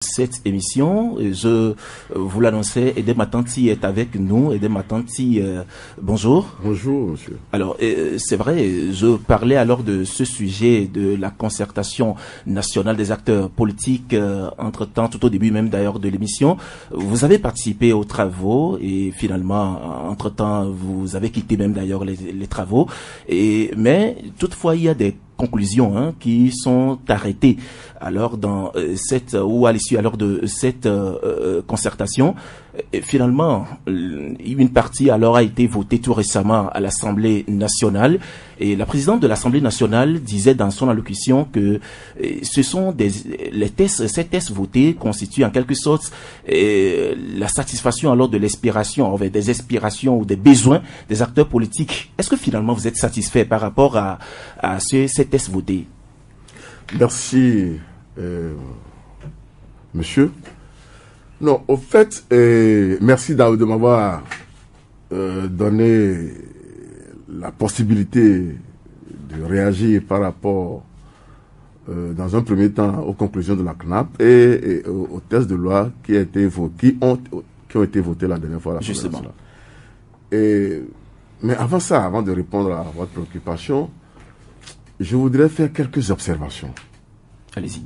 Cette émission, je vous l'annonçais, Edem Matanti est avec nous. Edem Matanti, bonjour. Bonjour, monsieur. Alors, c'est vrai, je parlais alors de ce sujet de la concertation nationale des acteurs politiques, entre-temps, tout au début même d'ailleurs de l'émission. Vous avez participé aux travaux et finalement, entre-temps, vous avez quitté même d'ailleurs les travaux. Mais toutefois, il y a des conclusions qui sont arrêtées alors dans cette ou à l'issue alors de cette concertation. Et finalement, une partie alors a été votée tout récemment à l'Assemblée nationale et la présidente de l'Assemblée nationale disait dans son allocution que ce sont ces tests votés constituent en quelque sorte la satisfaction alors de l'aspiration, des aspirations ou des besoins des acteurs politiques. Est-ce que finalement vous êtes satisfait par rapport à ces tests votés? Merci, monsieur. Non, au fait, merci de m'avoir donné la possibilité de réagir par rapport, dans un premier temps, aux conclusions de la CNAP et aux tests de loi qui ont été votés la dernière fois. Justement. Mais avant ça, avant de répondre à votre préoccupation, je voudrais faire quelques observations. Allez-y.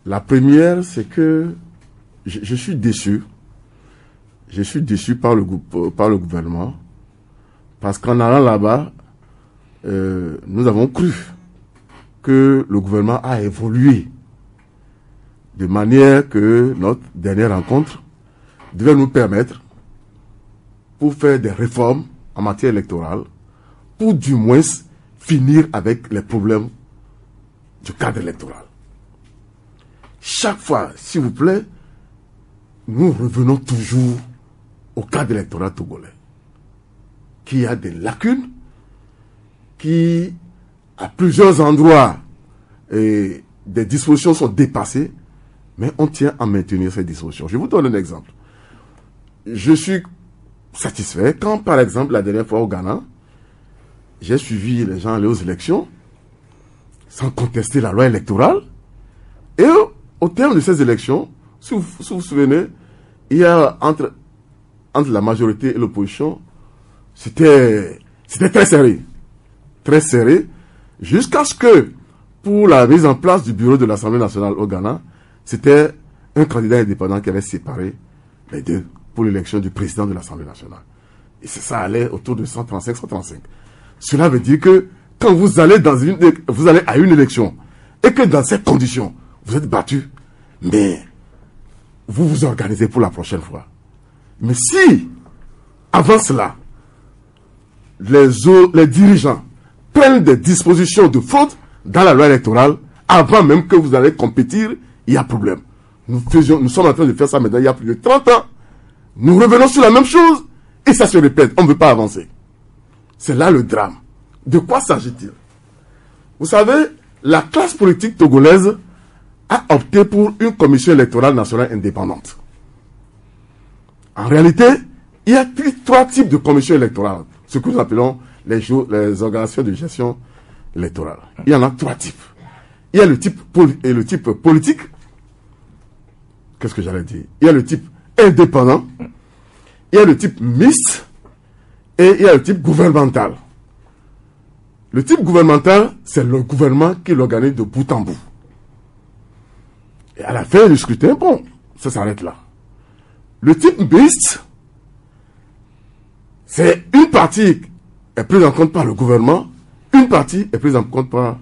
La première, c'est que je suis déçu. Je suis déçu par le gouvernement. Parce qu'en allant là-bas, nous avons cru que le gouvernement a évolué de manière que notre dernière rencontre devait nous permettre, pour faire des réformes en matière électorale, pour du moins finir avec les problèmes du cadre électoral. Chaque fois, s'il vous plaît, nous revenons toujours au cadre électoral togolais, qui a des lacunes, qui, à plusieurs endroits, des dispositions sont dépassées, mais on tient à maintenir ces dispositions. Je vous donne un exemple. Je suis satisfait quand, par exemple, la dernière fois au Ghana, j'ai suivi les gens aller aux élections sans contester la loi électorale. Et au terme de ces élections, si vous vous souvenez, il y a entre la majorité et l'opposition, c'était très serré. Très serré. Jusqu'à ce que, pour la mise en place du bureau de l'Assemblée nationale au Ghana, c'était un candidat indépendant qui avait séparé les deux pour l'élection du président de l'Assemblée nationale. Et ça allait autour de 135-135. Cela veut dire que quand vous allez à une élection et que dans ces conditions, vous êtes battu, mais vous vous organisez pour la prochaine fois. Mais si, avant cela, les dirigeants prennent des dispositions de faute dans la loi électorale, avant même que vous allez compétir, il y a problème. Nous sommes en train de faire ça maintenant il y a plus de 30 ans. Nous revenons sur la même chose et ça se répète. On ne veut pas avancer. C'est là le drame. De quoi s'agit-il? Vous savez, la classe politique togolaise a opté pour une commission électorale nationale indépendante. En réalité, il y a trois types de commissions électorales, ce que nous appelons les organisations de gestion électorale. Il y en a trois types. Il y a le type politique. Qu'est-ce que j'allais dire? Il y a le type indépendant, il y a le type mixte et il y a le type gouvernemental. Le type gouvernemental, c'est le gouvernement qui l'organise de bout en bout. Et à la fin du scrutin, bon, ça s'arrête là. Le type mixte, c'est une partie est prise en compte par le gouvernement, une partie est prise en compte par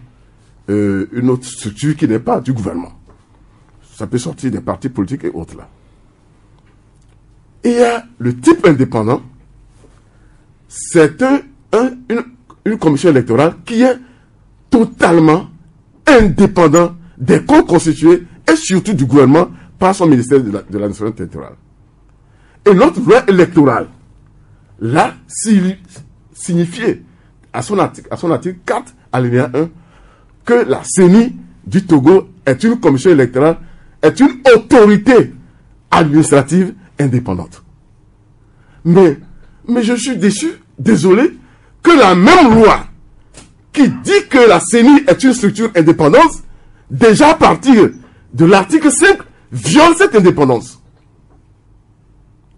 une autre structure qui n'est pas du gouvernement. Ça peut sortir des partis politiques et autres là. Et il y a le type indépendant, c'est une commission électorale qui est totalement indépendant des comptes constitués et surtout du gouvernement par son ministère de l'administration territoriale. Et notre loi électorale l'a signifié à son article 4, alinéa 1, que la CENI du Togo est une commission électorale, est une autorité administrative indépendante. Mais je suis désolé, que la même loi qui dit que la CENI est une structure indépendante, déjà à partir de l'article 5, viole cette indépendance.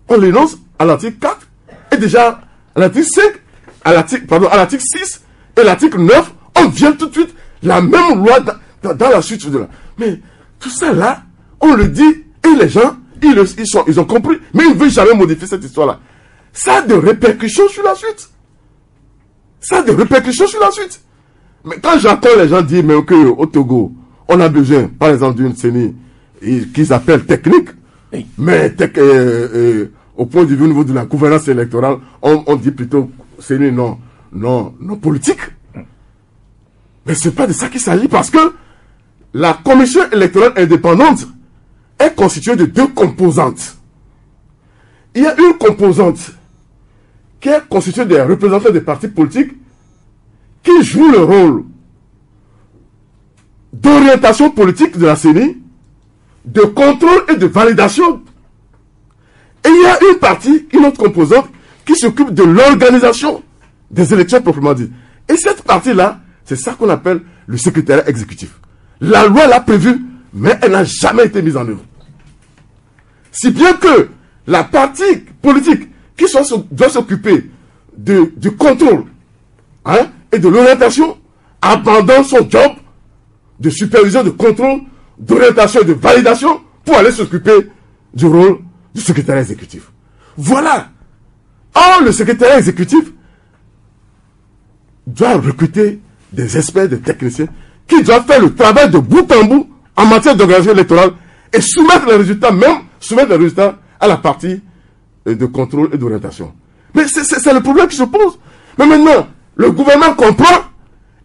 On l'énonce à l'article 4 et déjà à l'article 5, à l'article 6 et l'article 9, on viole tout de suite la même loi dans la suite de là. Mais tout ça là, on le dit et les gens, ils ont compris, mais ils ne veulent jamais modifier cette histoire-là. Ça a des répercussions sur la suite. Ça a des répercussions sur la suite. Mais quand j'entends les gens dire, mais au Togo, on a besoin, par exemple, d'une CENI qu'ils appellent technique, oui. Mais au point de vue au niveau de la gouvernance électorale, on dit plutôt CENI non politique. Mais c'est pas de ça qu'il s'agit parce que la commission électorale indépendante est constituée de deux composantes. Il y a une composante qui est constituée des représentants des partis politiques qui jouent le rôle d'orientation politique de la CENI, de contrôle et de validation. Et il y a une autre composante qui s'occupe de l'organisation des élections proprement dites. Et cette partie-là, c'est ça qu'on appelle le secrétariat exécutif. La loi l'a prévu, mais elle n'a jamais été mise en œuvre. Si bien que la partie politique qui doit s'occuper du contrôle et de l'orientation abandonne son job de supervision, de contrôle, d'orientation et de validation pour aller s'occuper du rôle du secrétariat exécutif. Voilà. Or, le secrétariat exécutif doit recruter des experts, des techniciens qui doivent faire le travail de bout en bout en matière d'organisation électorale et soumettre les résultats à la partie de contrôle et d'orientation. Mais c'est le problème qui se pose. Mais maintenant, le gouvernement comprend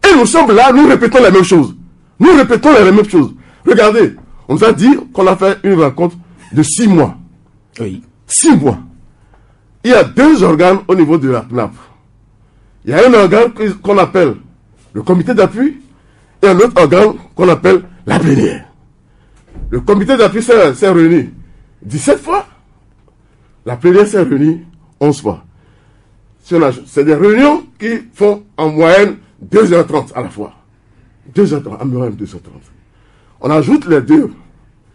et nous sommes là, nous répétons la même chose. Nous répétons la même chose. Regardez, on nous a dit qu'on a fait une rencontre de 6 mois. Oui. 6 mois. Il y a 2 organes au niveau de la CNAP. Il y a un organe qu'on appelle le comité d'appui et un autre organe qu'on appelle la plénière. Le comité d'appui s'est réuni 17 fois. La plénière s'est réunie 11 fois. C'est des réunions qui font en moyenne 2h30 à la fois. 2h30, en moyenne 2h30. On ajoute les deux,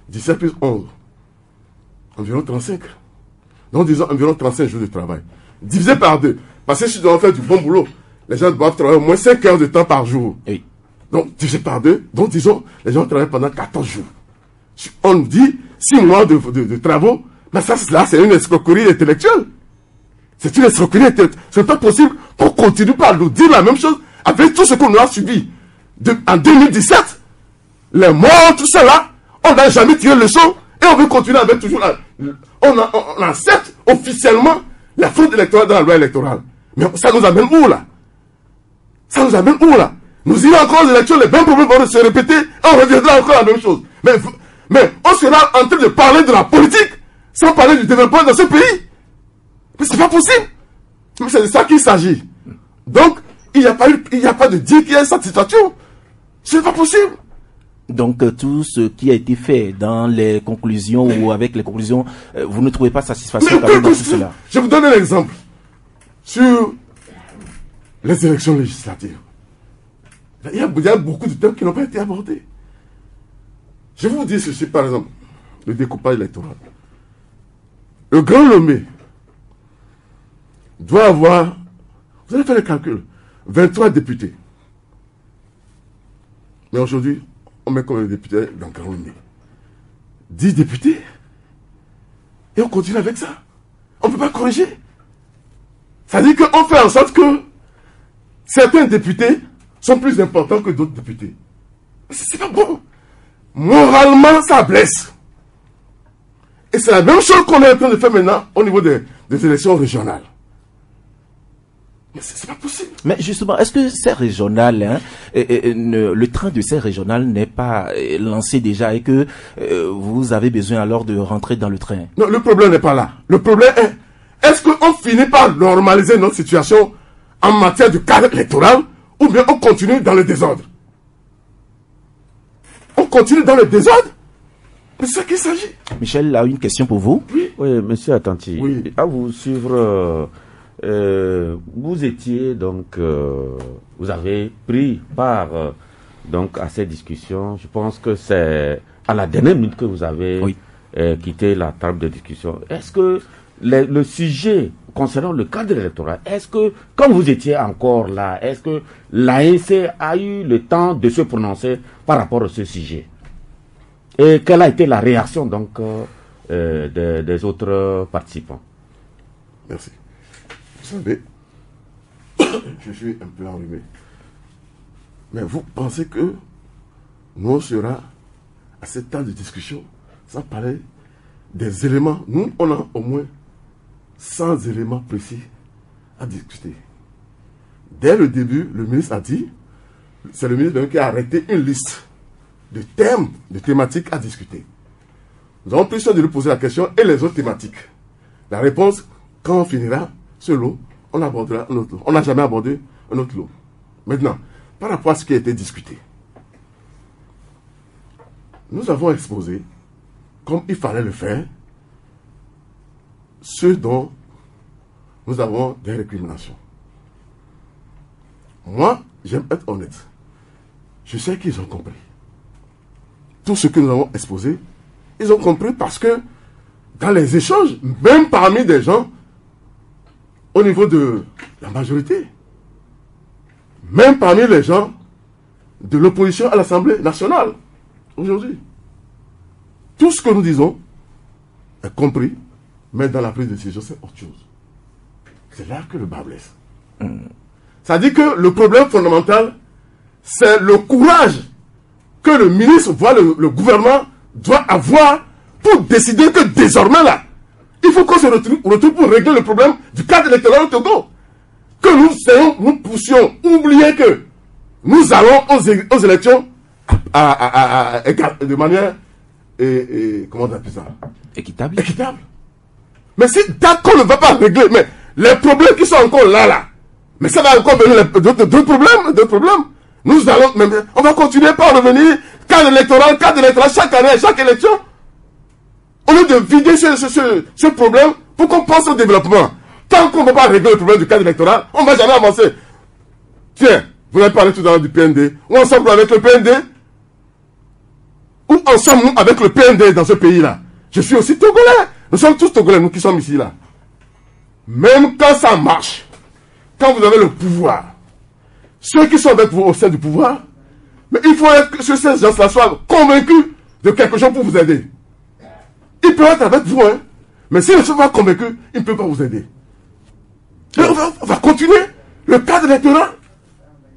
17 plus 11, environ 35. Donc disons environ 35 jours de travail. Divisé par 2. Parce que si tu dois faire du bon boulot, les gens doivent travailler au moins 5 heures de temps par jour. Oui. Donc divisé par 2, donc disons, les gens travaillent pendant 14 jours. On dit 6 mois de travaux, mais ça, là, c'est une escroquerie intellectuelle. C'est une escroquerie intellectuelle. C'est pas possible qu'on continue par nous dire la même chose avec tout ce qu'on a subi. En 2017, les morts, tout ça là, on n'a jamais tiré le leçon et on veut continuer avec toujours on accepte officiellement la fraude électorale dans la loi électorale. Mais ça nous amène où là? Ça nous amène où là? Nous irons encore aux élections, les mêmes problèmes vont se répéter et on reviendra encore à la même chose. Mais on sera en train de parler de la politique sans parler du développement de ce pays. Mais c'est pas possible. Mais c'est de ça qu'il s'agit. Donc, il n'y a pas de dire qu'il y a une satisfaction. C'est pas possible. Donc, tout ce qui a été fait dans les conclusions ou avec les conclusions, vous ne trouvez pas satisfaction dans tout cela? Je vous donne un exemple. Sur les élections législatives. Il y a beaucoup de thèmes qui n'ont pas été abordés. Je vais vous dire ceci, par exemple, le découpage électoral. Le Grand Lomé doit avoir, vous allez faire le calcul, 23 députés. Mais aujourd'hui, on met combien de députés dans le Grand Lomé? 10 députés. Et on continue avec ça. On ne peut pas corriger. Ça veut dire qu'on fait en sorte que certains députés sont plus importants que d'autres députés. C'est pas bon. Moralement, ça blesse. Et c'est la même chose qu'on est en train de faire maintenant au niveau des élections régionales. Mais c'est pas possible. Mais justement, est-ce que ces régionales, le train de ces régionales n'est pas lancé déjà et que vous avez besoin alors de rentrer dans le train? Non, le problème n'est pas là. Le problème est-ce qu'on finit par normaliser notre situation en matière de cadre électoral ou bien on continue dans le désordre? On continue dans le désordre? Mais c'est ça qu'il s'agit. Michel a une question pour vous. Oui, monsieur Attanti. Oui. À vous suivre, vous étiez donc, vous avez pris part donc à ces discussions. Je pense que c'est à la dernière minute que vous avez quitté la table de discussion, est-ce que le sujet concernant le cadre électoral, est-ce que, quand vous étiez encore là, est-ce que l'AEC a eu le temps de se prononcer par rapport à ce sujet? Et quelle a été la réaction donc des autres participants? Merci. Vous savez, je suis un peu enrhumé. Mais vous pensez que nous on sera à cette table de discussion sans parler des éléments? Nous, on a au moins 100 éléments précis à discuter. Dès le début, le ministre a dit, c'est le ministre qui a arrêté une liste de thèmes, de thématiques à discuter. Nous avons pris soin de lui poser la question et les autres thématiques. La réponse, quand on finira ce lot, on abordera un autre lot. On n'a jamais abordé un autre lot. Maintenant, par rapport à ce qui a été discuté, nous avons exposé, comme il fallait le faire, ce dont nous avons des récriminations. Moi, j'aime être honnête. Je sais qu'ils ont compris. Tout ce que nous avons exposé, ils ont compris parce que dans les échanges, même parmi des gens, au niveau de la majorité, même parmi les gens de l'opposition à l'Assemblée nationale, aujourd'hui, tout ce que nous disons est compris, mais dans la prise de décision, c'est autre chose. C'est là que le bas blesse. Ça dit que le problème fondamental, c'est le courage que le ministre, voire le gouvernement, doit avoir pour décider que désormais là, il faut qu'on se retrouve pour régler le problème du cadre électoral au Togo. Que nous puissions oublier que nous allons aux élections de manière, comment on appelle ça? Équitable. Mais si d'accord ne va pas régler, mais les problèmes qui sont encore là, mais ça va encore venir d'autres problèmes. Nous allons, on va continuer par revenir, cadre électoral, chaque année, chaque élection. Au lieu de vider ce problème pour qu'on pense au développement. Tant qu'on ne va pas régler le problème du cadre électoral, on ne va jamais avancer. Tiens, vous avez parlé tout à l'heure du PND. Où ensemble avec le PND? Où ensemble avec le PND dans ce pays-là? Je suis aussi togolais. Nous sommes tous togolais, nous qui sommes ici là. Même quand ça marche, quand vous avez le pouvoir, ceux qui sont avec vous au sein du pouvoir, mais il faut que ces gens-là soient convaincus de quelque chose pour vous aider. Ils peuvent être avec vous, hein, mais s'ils ne sont pas convaincus, ils ne peuvent pas vous aider. Et on va continuer le cadre électoral.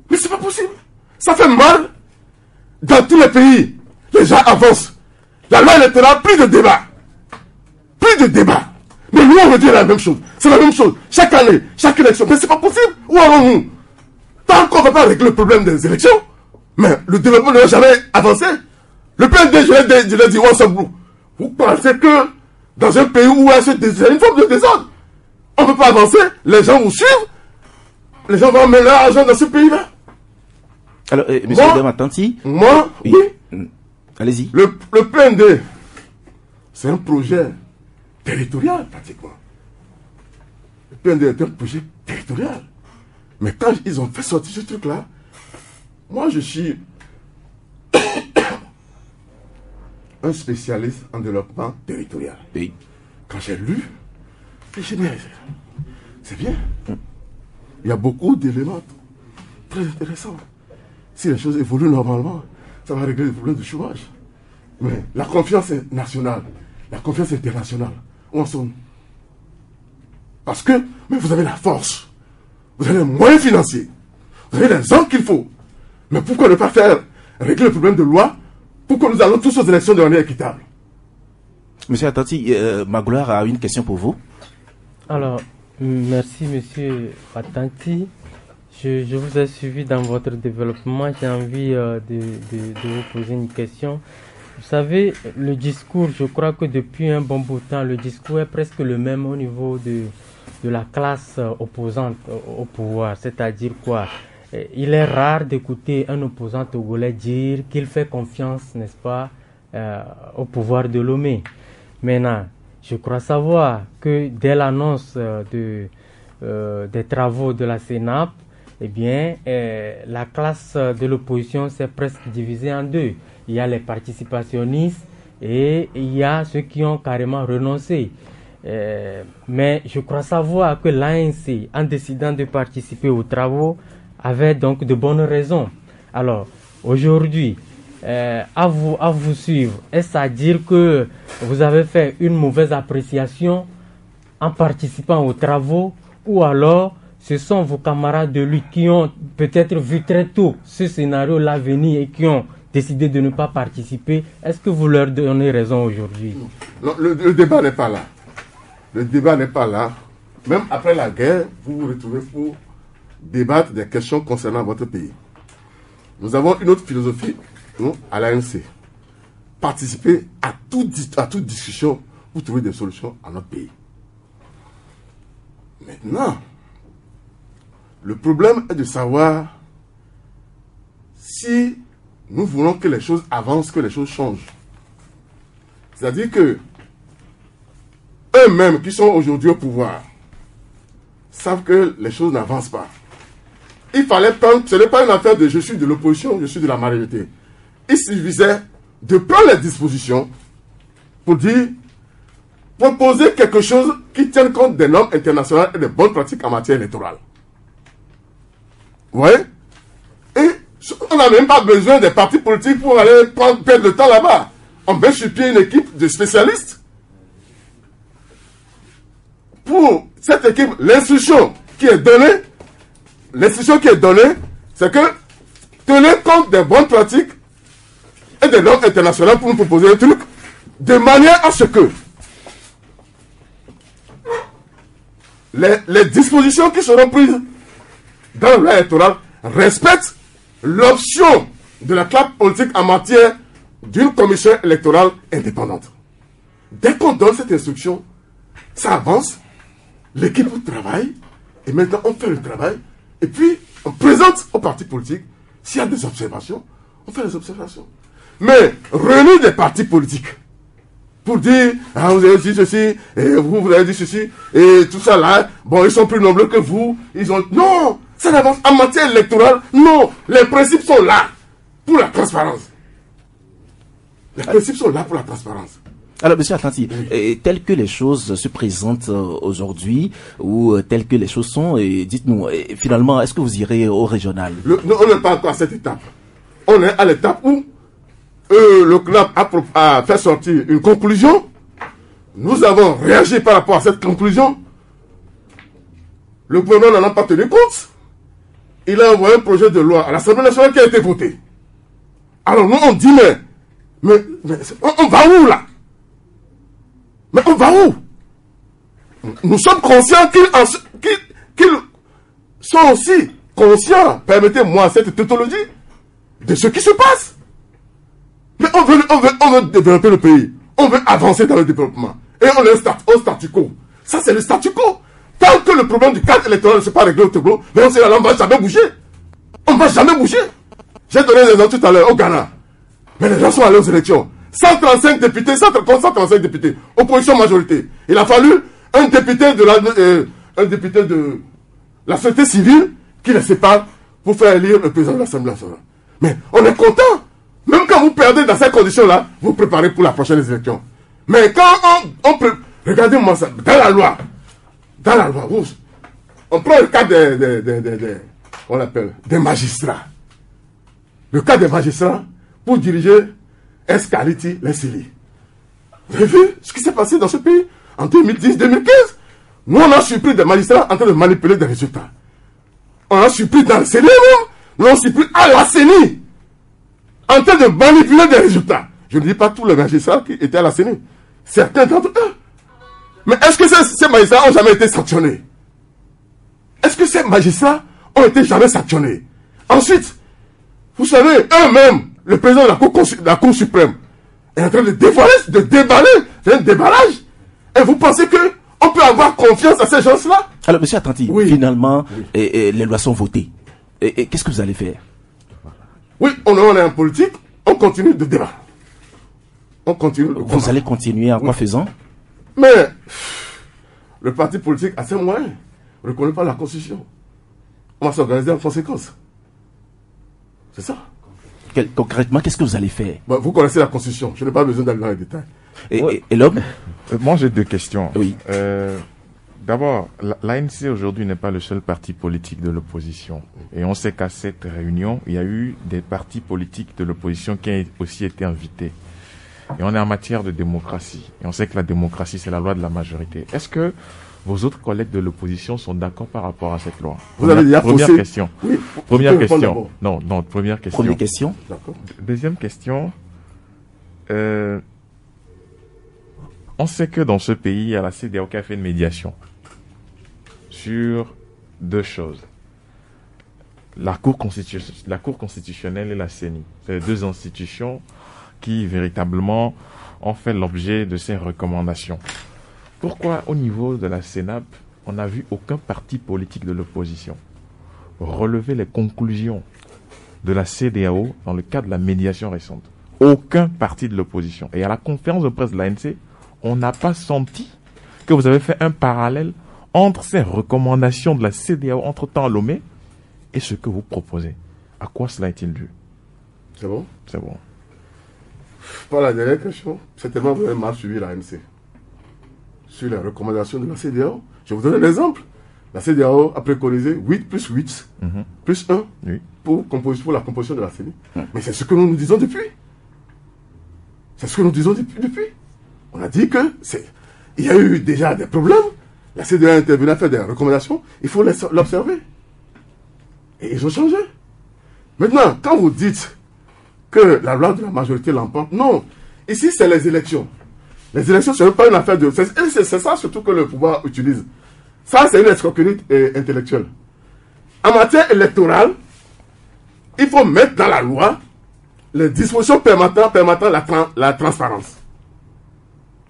Mais c'est pas possible. Ça fait mal. Dans tous les pays, les gens avancent. La loi électorale, plus de débat. Mais nous, on veut dire la même chose. C'est la même chose. Chaque année, chaque élection. Mais c'est pas possible. Où allons-nous? Tant qu'on ne va pas régler le problème des élections, mais le développement ne va jamais avancer. Le PND, je l'ai dit, ensemble. Vous pensez que dans un pays où c'est une forme de désordre, on ne peut pas avancer, les gens vous suivent, les gens vont mettre leur argent dans ce pays-là. Alors, monsieur Adama Tanti. Moi, oui. Allez-y. Le PND, c'est un projet territorial, pratiquement. Le PND est un projet territorial. Mais quand ils ont fait sortir ce truc-là, moi je suis un spécialiste en développement territorial. Oui. Quand j'ai lu, j'ai dit, c'est bien. Il y a beaucoup d'éléments très intéressants. Si les choses évoluent normalement, ça va régler le problème du chômage. Mais la confiance est nationale, la confiance internationale, où en sommes-nous? Parce que, mais vous avez la force, vous avez les moyens financiers, vous avez les hommes qu'il faut. Mais pourquoi ne pas faire régler le problème de loi pour que nous allons tous aux élections de manière équitable? Monsieur Atanti, Magloire a une question pour vous. Alors, merci monsieur Atanti. Je vous ai suivi dans votre développement. J'ai envie de vous poser une question. Vous savez, le discours, je crois que depuis un bon bout de temps, le discours est presque le même au niveau de la classe opposante au pouvoir. C'est-à-dire quoi? Il est rare d'écouter un opposant togolais dire qu'il fait confiance, n'est-ce pas, au pouvoir de Lomé. Maintenant, je crois savoir que dès l'annonce des travaux de la CENAP, eh bien, la classe de l'opposition s'est presque divisée en deux. Il y a les participationnistes et il y a ceux qui ont carrément renoncé. Mais je crois savoir que l'ANC, en décidant de participer aux travaux, avait donc de bonnes raisons. Alors, aujourd'hui, à vous suivre, est-ce à dire que vous avez fait une mauvaise appréciation en participant aux travaux, ou alors ce sont vos camarades de lui qui ont peut-être vu très tôt ce scénario-là venir et qui ont décidé de ne pas participer? Est-ce que vous leur donnez raison aujourd'hui? Non, le débat n'est pas là. Le débat n'est pas là. Même après la guerre, vous vous retrouvez pour débattre des questions concernant votre pays. Nous avons une autre philosophie, nous, à l'ANC. Participer à toute discussion pour trouver des solutions à notre pays. Maintenant, le problème est de savoir si nous voulons que les choses avancent, que les choses changent. C'est-à-dire que eux-mêmes qui sont aujourd'hui au pouvoir savent que les choses n'avancent pas. Il fallait prendre, ce n'est pas une affaire de je suis de l'opposition, je suis de la majorité. Il suffisait de prendre les dispositions pour dire, proposer quelque chose qui tienne compte des normes internationales et des bonnes pratiques en matière électorale. Vous voyez? Et on n'a même pas besoin des partis politiques pour aller perdre le temps là-bas. On met sur pied une équipe de spécialistes. Pour cette équipe, l'instruction qui est donnée, c'est que tenez compte des bonnes pratiques et des normes internationales pour nous proposer un truc, de manière à ce que les dispositions qui seront prises dans la loi électorale respectent l'option de la classe politique en matière d'une commission électorale indépendante. Dès qu'on donne cette instruction, ça avance, l'équipe travaille, et maintenant on fait le travail, et puis on présente aux partis politiques, s'il y a des observations, on fait les observations. Mais réunir des partis politiques pour dire, ah, vous avez dit ceci, et vous avez dit ceci, et tout ça là, bon, ils sont plus nombreux que vous, ils ont... Non, ça n'avance. En matière électorale, non, les principes sont là pour la transparence. Les principes sont là pour la transparence. Alors, monsieur Atanti, telles que les choses se présentent aujourd'hui, ou telles que les choses sont, dites-nous, finalement, est-ce que vous irez au régional? On n'est pas encore à cette étape. On est à l'étape où le CNAP a fait sortir une conclusion. Nous avons réagi par rapport à cette conclusion. Le gouvernement n'en a pas tenu compte. Il a envoyé un projet de loi à l'Assemblée nationale qui a été voté. Alors nous on dit, mais on va où là? Mais on va où? Nous sommes conscients qu'ils sont aussi conscients, permettez-moi cette tautologie, de ce qui se passe. Mais on veut développer le pays. On veut avancer dans le développement. Et on est au statu quo. Ça, c'est le statu quo. Tant que le problème du cadre électoral ne s'est pas réglé au Togo, mais on ne va jamais bouger. On ne va jamais bouger. J'ai donné des exemples tout à l'heure au Ghana. Mais les gens sont allés aux élections. 135 députés, 135 députés. Opposition majorité. Il a fallu un député de la société civile qui les sépare pour faire élire le président de l'Assemblée nationale. Mais on est content. Même quand vous perdez dans ces conditions-là, vous préparez pour la prochaine élection. Mais quand regardez-moi ça, dans la loi, on prend le cas des magistrats. Le cas des magistrats pour diriger Escaliti, les CELI. Vous avez vu ce qui s'est passé dans ce pays en 2010-2015? Nous, on a surpris des magistrats en train de manipuler des résultats. On a surpris dans le CELI, nous on a surpris à la CENI en train de manipuler des résultats. Je ne dis pas tous les magistrats qui étaient à la CENI. Certains d'entre eux. Mais est-ce que ces magistrats ont jamais été sanctionnés? Est-ce que ces magistrats ont été jamais sanctionnés? Ensuite, vous savez, eux-mêmes, le président de la Cour suprême est en train de déballer, c'est un déballage. Et vous pensez qu'on peut avoir confiance à ces gens-là? Alors, monsieur Atanti, finalement, les lois sont votées. Et qu'est-ce que vous allez faire? Oui, on est en politique, on continue de débattre. Vous allez continuer en quoi faisant? Mais le parti politique a ses moyens. Ne reconnaît pas la Constitution. on va s'organiser en conséquence. C'est ça. Concrètement, qu'est-ce que vous allez faire? Vous connaissez la Constitution, je n'ai pas besoin d'aller dans les détails. Et l'homme? Moi, j'ai deux questions. Oui. D'abord, l'ANC aujourd'hui n'est pas le seul parti politique de l'opposition. Et on sait qu'à cette réunion, il y a eu des partis politiques de l'opposition qui ont aussi été invités. Et on est en matière de démocratie. Et on sait que la démocratie, c'est la loi de la majorité. Est-ce que vos autres collègues de l'opposition sont d'accord par rapport à cette loi? Première question. Oui, première question. Non, première question. Première question. D'accord. Deuxième question. On sait que dans ce pays, il y a la CEDEAO qui a fait une médiation sur deux choses. La Cour constitutionnelle et la CENI. C'est deux institutions qui véritablement ont fait l'objet de ces recommandations. Pourquoi au niveau de la CENAP, on n'a vu aucun parti politique de l'opposition relever les conclusions de la CEDEAO dans le cadre de la médiation récente? Aucun parti de l'opposition. Et à la conférence de presse de l'ANC, on n'a pas senti que vous avez fait un parallèle entre ces recommandations de la CEDEAO entre-temps à Lomé et ce que vous proposez. À quoi cela est-il dû? C'est bon? C'est bon. Pour la dernière question, c'est tellement vous avez mal suivi l'ANC. Sur les recommandations de la CEDEAO, je vous donne un exemple. La CEDEAO a préconisé 8 plus 8 plus 1 oui. pour la composition de la CENI. Mais c'est ce que nous disons depuis. C'est ce que nous disons depuis. On a dit que il y a eu déjà des problèmes. La CEDEAO a intervenu à faire des recommandations. Il faut l'observer. Et ils ont changé. Maintenant, quand vous dites que la loi de la majorité l'emporte, non. Ici, c'est les élections. Les élections, ce n'est pas une affaire de... C'est ça surtout que le pouvoir utilise. Ça, c'est une escroquerie intellectuelle. En matière électorale, il faut mettre dans la loi les dispositions permettant la transparence.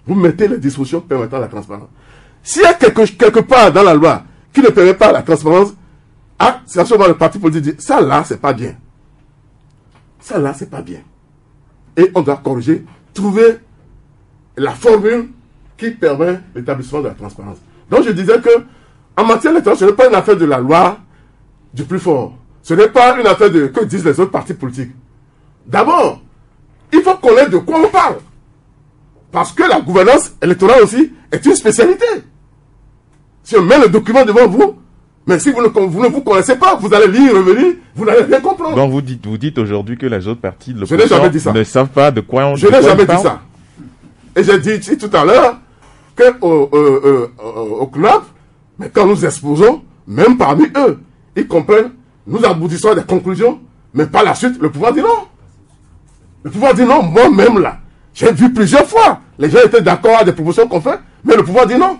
Vous mettez les dispositions permettant la transparence. S'il y a quelque part dans la loi qui ne permet pas la transparence, c'est à ce moment le parti politique dit, ça là, c'est pas bien. Ça là, c'est pas bien. Et on doit corriger, trouver la formule qui permet l'établissement de la transparence. Donc je disais que, en matière électorale, ce n'est pas une affaire de la loi du plus fort. Ce n'est pas une affaire de que disent les autres partis politiques. D'abord, il faut connaître de quoi on parle. Parce que la gouvernance électorale aussi est une spécialité. Si on met le document devant vous, mais si vous ne vous connaissez pas, vous allez lire, revenir, vous n'allez rien comprendre. Donc vous dites aujourd'hui que les autres partis de l'opposition ne savent pas de quoi on parle. Je n'ai jamais dit ça. Et j'ai dit ici tout à l'heure qu'au CNAP, mais quand nous exposons, même parmi eux, ils comprennent, nous aboutissons à des conclusions, mais par la suite, le pouvoir dit non. Le pouvoir dit non, moi-même là. J'ai vu plusieurs fois. Les gens étaient d'accord à des propositions qu'on fait, mais le pouvoir dit non.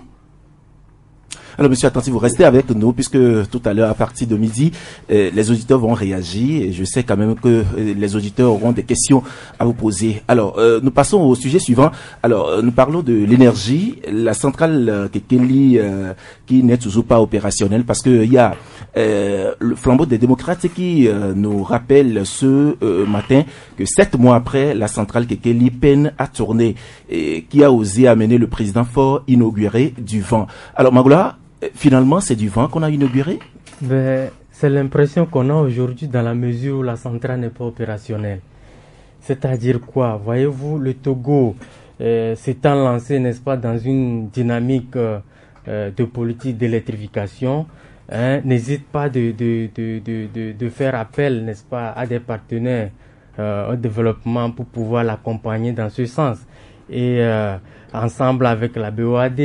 Alors, monsieur Attanti, vous restez avec nous, puisque tout à l'heure, à partir de midi, les auditeurs vont réagir, et je sais quand même que les auditeurs auront des questions à vous poser. Alors, nous passons au sujet suivant. Alors, nous parlons de l'énergie, la centrale Kekeli, qui n'est toujours pas opérationnelle, parce que il y a le flambeau des démocrates qui nous rappelle ce matin que 7 mois après, la centrale Kekeli peine à tourner, et qui a osé amener le président Faure inaugurer du vent. Alors, Magoula, finalement, c'est du vent qu'on a inauguré? C'est l'impression qu'on a aujourd'hui dans la mesure où la centrale n'est pas opérationnelle. C'est-à-dire quoi? Voyez-vous, le Togo s'étant lancé, n'est-ce pas, dans une dynamique de politique d'électrification, n'hésite pas de faire appel, n'est-ce pas, à des partenaires au développement pour pouvoir l'accompagner dans ce sens. Et ensemble avec la BOAD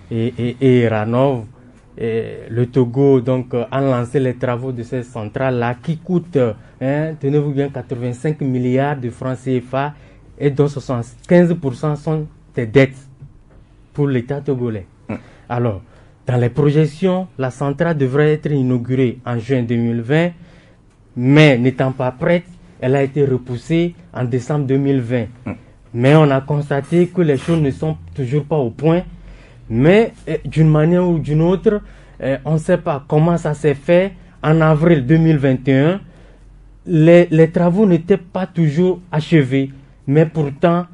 et Ranov, le Togo donc a lancé les travaux de cette centrale-là qui coûte, tenez-vous bien, 85 milliards de francs CFA et dont 75% sont des dettes pour l'État togolais. Alors, dans les projections, la centrale devrait être inaugurée en juin 2020, mais n'étant pas prête, elle a été repoussée en décembre 2020. Mais on a constaté que les choses ne sont toujours pas au point. Mais d'une manière ou d'une autre, on ne sait pas comment ça s'est fait. En avril 2021, les travaux n'étaient pas toujours achevés. Mais pourtant,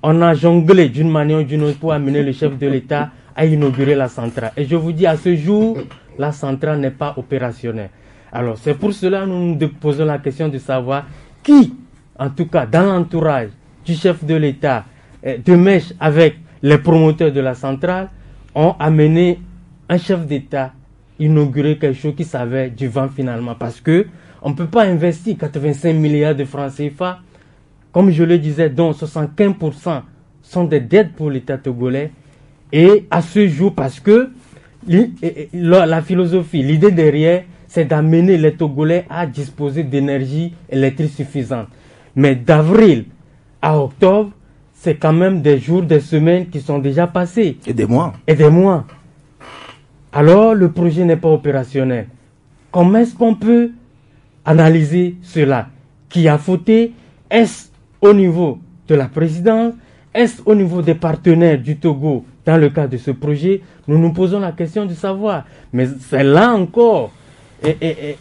on a jonglé d'une manière ou d'une autre pour amener le chef de l'État à inaugurer la centrale. Et je vous dis, à ce jour, la centrale n'est pas opérationnelle. Alors c'est pour cela que nous nous posons la question de savoir qui, en tout cas dans l'entourage du chef de l'État, de mèche avec les promoteurs de la centrale, ont amené un chef d'État inaugurer quelque chose qui s'avère du vent finalement. Parce que on ne peut pas investir 85 milliards de francs CFA, comme je le disais, dont 75% sont des dettes pour l'État togolais. Et à ce jour, parce que la philosophie, l'idée derrière, c'est d'amener les Togolais à disposer d'énergie électrique suffisante. Mais d'avril à octobre, c'est quand même des jours, des semaines qui sont déjà passés. Et des mois. Et des mois. Alors, le projet n'est pas opérationnel. Comment est-ce qu'on peut analyser cela? Qui a fauté? Est-ce au niveau de la présidence? Est-ce au niveau des partenaires du Togo dans le cadre de ce projet? Nous nous posons la question de savoir. Mais c'est là encore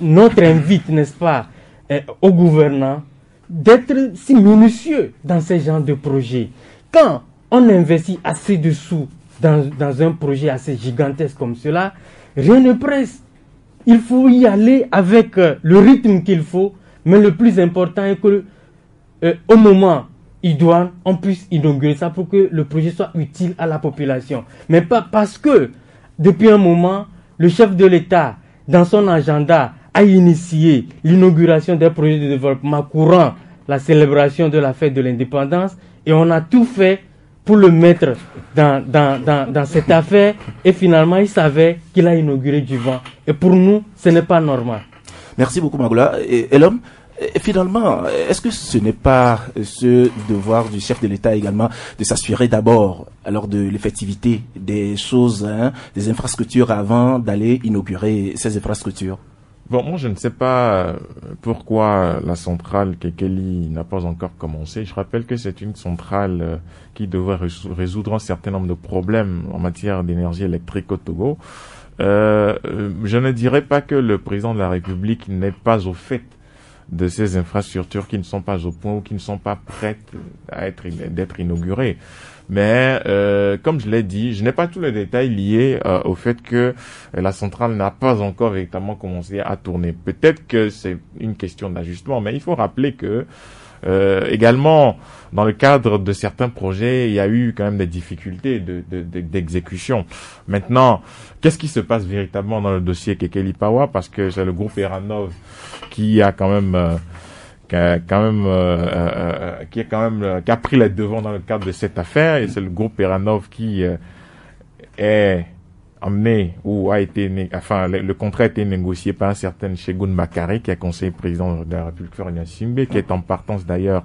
notre invite, n'est-ce pas, aux gouvernants d'être si minutieux dans ces genres de projets. Quand on investit assez de sous dans un projet assez gigantesque comme cela, rien ne presse. Il faut y aller avec le rythme qu'il faut, mais le plus important est que au moment idoine, on puisse inaugurer ça pour que le projet soit utile à la population. Mais pas parce que, depuis un moment, le chef de l'État, dans son agenda, a initié l'inauguration des projets de développement courant, la célébration de la fête de l'indépendance, et on a tout fait pour le mettre dans cette affaire, et finalement il savait qu'il a inauguré du vent. Et pour nous, ce n'est pas normal. Merci beaucoup Magoula. Et l'homme, finalement, est-ce que ce n'est pas ce devoir du chef de l'État également de s'assurer d'abord alors de l'effectivité des choses, des infrastructures avant d'aller inaugurer ces infrastructures? Bon, moi je ne sais pas pourquoi la centrale Kekeli n'a pas encore commencé. Je rappelle que c'est une centrale qui devrait résoudre un certain nombre de problèmes en matière d'énergie électrique au Togo. Je ne dirais pas que le président de la République n'est pas au fait de ces infrastructures qui ne sont pas au point ou qui ne sont pas prêtes d'être inaugurées. Mais comme je l'ai dit, je n'ai pas tous les détails liés au fait que la centrale n'a pas encore véritablement commencé à tourner. Peut-être que c'est une question d'ajustement, mais il faut rappeler que également, dans le cadre de certains projets, il y a eu quand même des difficultés d'exécution. Maintenant, qu'est-ce qui se passe véritablement dans le dossier Kekeli Pawa? Parce que c'est le groupe Eranov qui a quand même qui a pris les devants dans le cadre de cette affaire, et c'est le groupe Eranov qui est amené ou a été le contrat a été négocié par un certain Chegoun Bakary, qui est conseiller président de la République Florian Simbe, qui est en partance d'ailleurs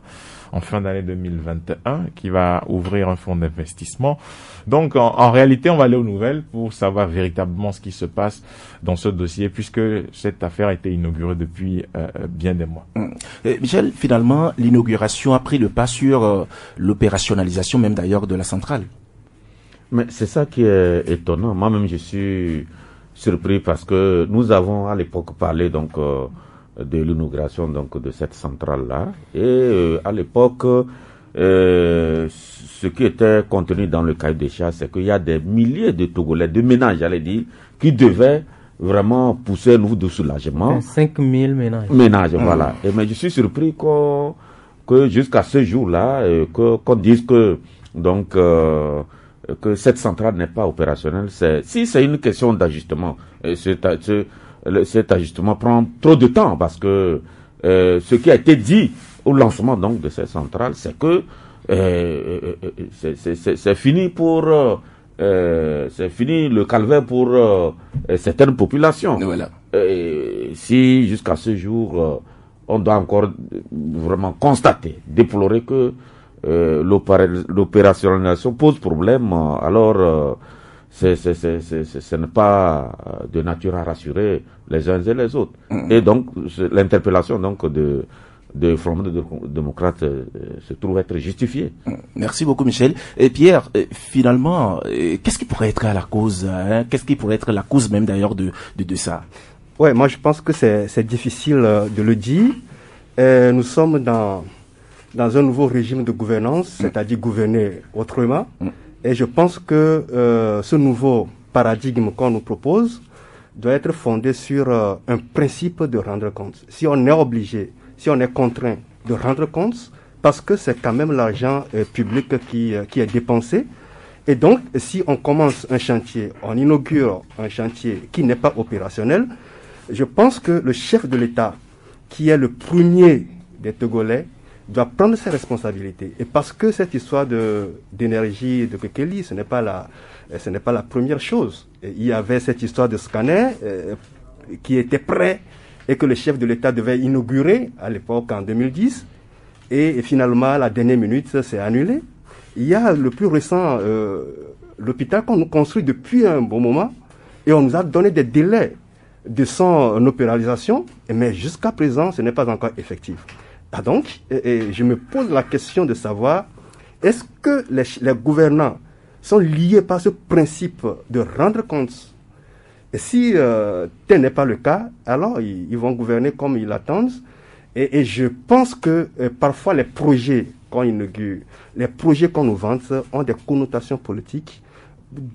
en fin d'année 2021, qui va ouvrir un fonds d'investissement. Donc en réalité, on va aller aux nouvelles pour savoir véritablement ce qui se passe dans ce dossier, puisque cette affaire a été inaugurée depuis bien des mois. Michel, finalement, l'inauguration a pris le pas sur l'opérationnalisation même d'ailleurs de la centrale. Mais c'est ça qui est étonnant. Moi-même, je suis surpris parce que nous avons à l'époque parlé donc de l'inauguration donc de cette centrale-là, et à l'époque, ce qui était contenu dans le cahier des charges, c'est qu'il y a des milliers de Togolais, de ménages, j'allais dire, qui devaient vraiment pousser nous de soulagement. 5 000 ménages. Voilà. Mais je suis surpris que jusqu'à ce jour-là, qu'on dise que donc que cette centrale n'est pas opérationnelle. Si c'est une question d'ajustement, cet ajustement prend trop de temps, parce que ce qui a été dit au lancement donc de cette centrale, c'est que c'est fini c'est fini le calvaire pour certaines populations. Voilà. Si jusqu'à ce jour on doit encore vraiment constater, déplorer que l'opérationnalisation pose problème, alors ce n'est pas de nature à rassurer les uns et les autres. Et donc l'interpellation donc de Front démocrate se trouve être justifiée. Merci beaucoup Michel. Et Pierre, finalement, qu'est-ce qui pourrait être à la cause, qu'est-ce qui pourrait être la cause même d'ailleurs de ça? Ouais, moi je pense que c'est difficile de le dire. Nous sommes dans un nouveau régime de gouvernance, c'est-à-dire gouverner autrement. Et je pense que ce nouveau paradigme qu'on nous propose doit être fondée sur un principe de rendre compte. Si on est obligé, si on est contraint de rendre compte, parce que c'est quand même l'argent public qui est dépensé. Et donc, si on commence un chantier, on inaugure un chantier qui n'est pas opérationnel, je pense que le chef de l'État, qui est le premier des Togolais, doit prendre ses responsabilités. Et parce que cette histoire d'énergie de Bekele, ce n'est pas la première chose. Et il y avait cette histoire de scanner qui était prêt et que le chef de l'État devait inaugurer à l'époque en 2010. Et finalement, à la dernière minute, c'est annulé. Il y a le plus récent, l'hôpital qu'on nous construit depuis un bon moment, et on nous a donné des délais de son opéralisation, mais jusqu'à présent, ce n'est pas encore effectif. Donc, je me pose la question de savoir, est-ce que les gouvernants sont liés par ce principe de rendre compte? Et si tel n'est pas le cas, alors ils vont gouverner comme ils l'attendent. Et je pense que parfois les projets qu'on inaugure, les projets qu'on nous vante ont des connotations politiques,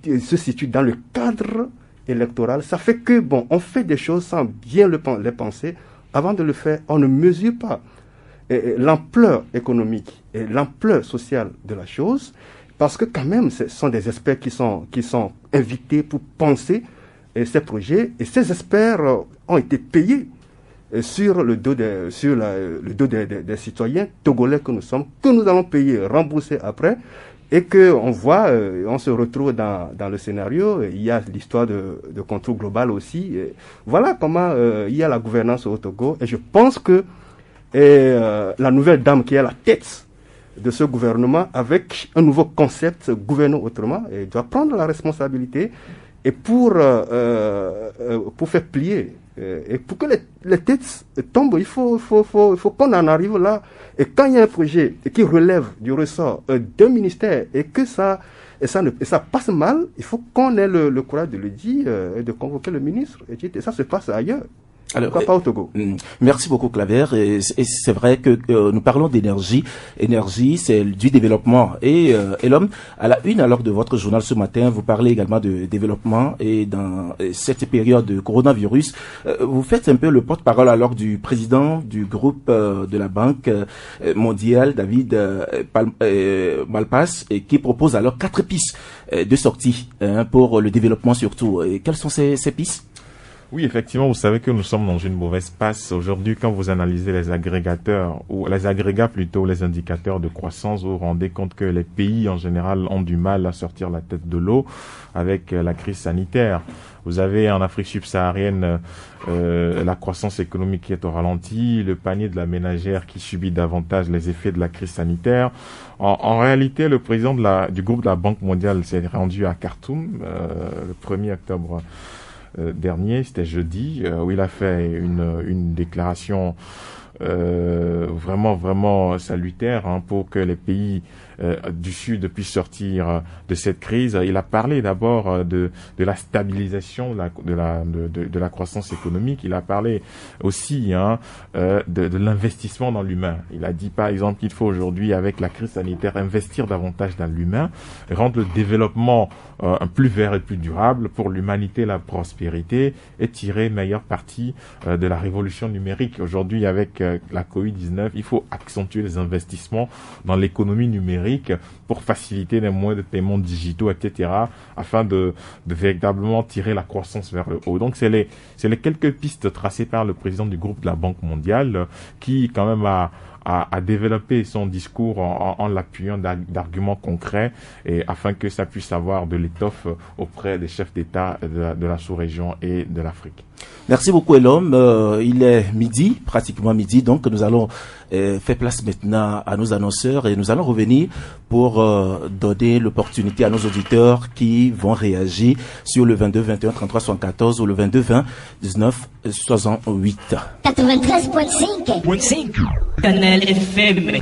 se situent dans le cadre électoral. Ça fait que, on fait des choses sans bien les penser. Avant de le faire, on ne mesure pas l'ampleur économique et l'ampleur sociale de la chose, parce que quand même, ce sont des experts qui sont invités pour penser ces projets, et ces experts ont été payés sur le dos des citoyens togolais que nous sommes, que nous allons payer, rembourser après, et que on voit, on se retrouve dans le scénario. Il y a l'histoire de contrôle global aussi. Et voilà comment il y a la gouvernance au Togo, et je pense que la nouvelle dame qui est à la tête de ce gouvernement, avec un nouveau concept, gouverner autrement, et doit prendre la responsabilité, et pour faire plier. Et pour que les têtes tombent, il faut qu'on en arrive là. Et quand il y a un projet qui relève du ressort d'un ministère et que ça passe mal, il faut qu'on ait le courage de le dire et de convoquer le ministre. Et ça se passe ailleurs. Alors, pourquoi pas au Togo? Merci beaucoup, Claver. Et c'est vrai que nous parlons d'énergie. Énergie, c'est du développement. Et l'homme, à la une alors de votre journal ce matin, vous parlez également de développement. Et dans cette période de coronavirus, vous faites un peu le porte-parole alors du président du groupe de la Banque mondiale, David Malpass, et qui propose alors 4 pistes de sortie pour le développement surtout. Et quelles sont ces pistes? Oui, effectivement, vous savez que nous sommes dans une mauvaise passe. Aujourd'hui, quand vous analysez les agrégateurs, ou les agrégats plutôt, les indicateurs de croissance, vous vous rendez compte que les pays en général ont du mal à sortir la tête de l'eau avec la crise sanitaire. Vous avez en Afrique subsaharienne la croissance économique qui est au ralenti, le panier de la ménagère qui subit davantage les effets de la crise sanitaire. En réalité, le président du groupe de la Banque mondiale s'est rendu à Khartoum le 1er octobre dernier, c'était jeudi, où il a fait une déclaration vraiment salutaire pour que les pays du Sud puissent sortir de cette crise. Il a parlé d'abord de la stabilisation de la croissance économique. Il a parlé aussi de l'investissement dans l'humain. Il a dit par exemple qu'il faut aujourd'hui, avec la crise sanitaire, investir davantage dans l'humain, rendre le développement plus vert et plus durable pour l'humanité, la prospérité, et tirer meilleure partie de la révolution numérique. Aujourd'hui, avec la Covid-19, il faut accentuer les investissements dans l'économie numérique pour faciliter les moyens de paiement digitaux, etc., afin de véritablement tirer la croissance vers le haut. Donc, c'est les quelques pistes tracées par le président du groupe de la Banque mondiale qui, quand même, a développé son discours en l'appuyant d'arguments concrets, et afin que ça puisse avoir de l'étoffe auprès des chefs d'État de la sous-région et de l'Afrique. Merci beaucoup, Elom. Il est midi, pratiquement midi, donc nous allons faire place maintenant à nos annonceurs, et nous allons revenir pour donner l'opportunité à nos auditeurs qui vont réagir sur le 22 21 33 74 ou le 22 20 19 68. 93.5 Canal FM.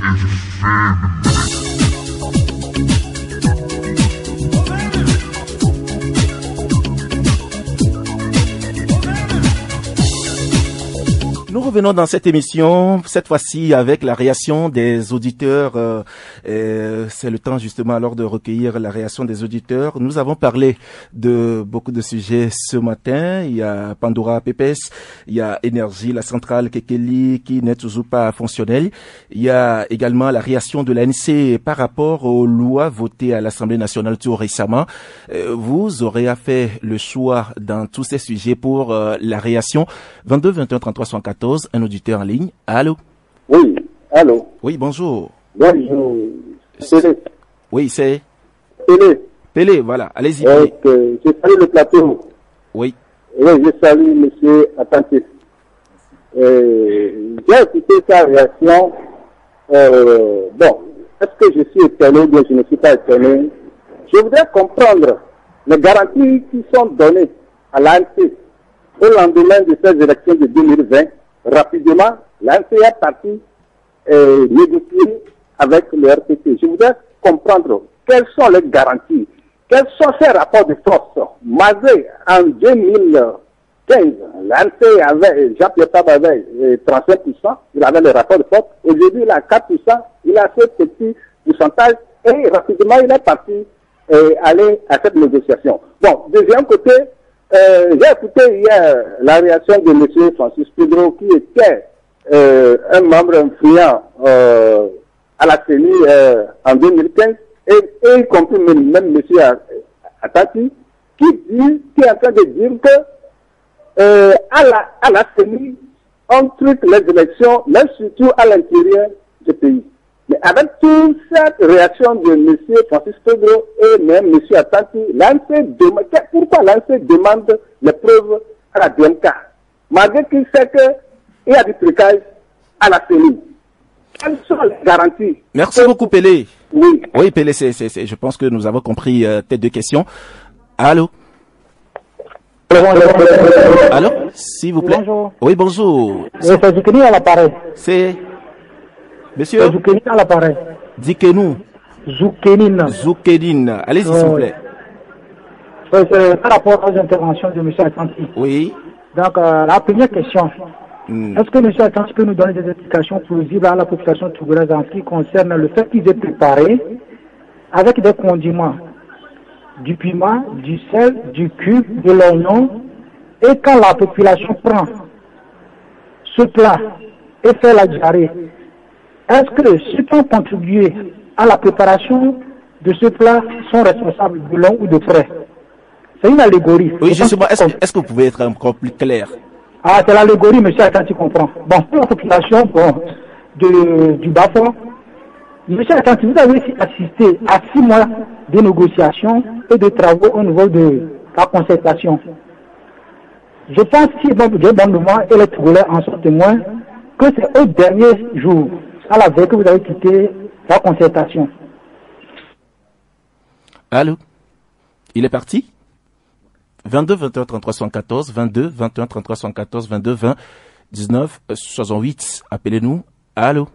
Nous revenons dans cette émission, cette fois-ci avec la réaction des auditeurs. C'est le temps justement alors de recueillir la réaction des auditeurs. Nous avons parlé de beaucoup de sujets ce matin. Il y a Pandora Pépès, il y a Énergie, la centrale Kekeli qui n'est toujours pas fonctionnelle. Il y a également la réaction de l'ANC par rapport aux lois votées à l'Assemblée nationale tout récemment. Vous aurez fait le choix dans tous ces sujets pour la réaction. 22 21 33 114, un auditeur en ligne. Allô? Oui, allô? Oui, bonjour. Bonjour. Pélé. Oui, c'est? Pélé. Pélé, voilà. Allez-y. Je salue le plateau. Oui. Oui, je salue monsieur Attentif. J'ai écouté sa réaction. Bon, est-ce que je suis étonné ou bien je ne suis pas étonné? Je voudrais comprendre les garanties qui sont données à l'ANC au lendemain de ces élections de 2020. Rapidement, l'ANC est parti négocier avec le RPT. Je voudrais comprendre quelles sont les garanties, quels sont ces rapports de force. Mazé, en 2015, l'ANC avait, Jean-Pierre Fabre avait 35%, il avait le rapport de force. Aujourd'hui, il a 4%, il a ce petit pourcentage et rapidement, il est parti aller à cette négociation. Bon, deuxième côté, j'ai écouté hier la réaction de M. Francis Pedro, qui était un membre influent à la CENI en 2015, et y compris même M. Atati, qui est en train de dire que à la CENI, on truque les élections, mais surtout à l'intérieur du pays. Mais avec toute cette réaction de M. Francis Pedro et même M. Attanti, pourquoi l'ANC demande les preuves à la DMK, malgré qu'il sait qu'il y a du trucage à la CENI? Quelles sont les garanties? Merci beaucoup, Pélé. Oui. Oui, Pélé, je pense que nous avons compris tes deux questions. Allô? Allô? S'il vous plaît. Bonjour. Oui, bonjour. C'est Zoukeni à l'appareil. C'est... Monsieur? Zoukeni à l'appareil. Dites-nous. Zoukenine. Allez-y, s'il vous plaît. C'est par rapport aux interventions de M. Attanti. Oui. Donc, la première question. Est-ce que M. Attanti peut nous donner des explications plausibles à la population togolaise en ce qui concerne le fait qu'ils aient préparé avec des condiments, du piment, du sel, du cube, de l'oignon, et quand la population prend ce plat et fait la diarrhée, est-ce que ceux qui ont contribué à la préparation de ce plat sont responsables de long ou de près? C'est une allégorie. Oui, justement, est-ce que vous pouvez être encore plus clair? Ah, c'est l'allégorie, monsieur Attanti comprend. Bon, pour la population du Bas-Fond, monsieur Attanti, vous avez assisté à 6 mois de négociations et de travaux au niveau de la concertation. Je pense qu'il est bon de moi et les Togolais en sont témoins que c'est au dernier jour, à la veille, que vous avez quitté la concertation. Allô? Il est parti? 22 21 33 114, 22 21 33 114, 22 20 19 68. Appelez-nous. Allô?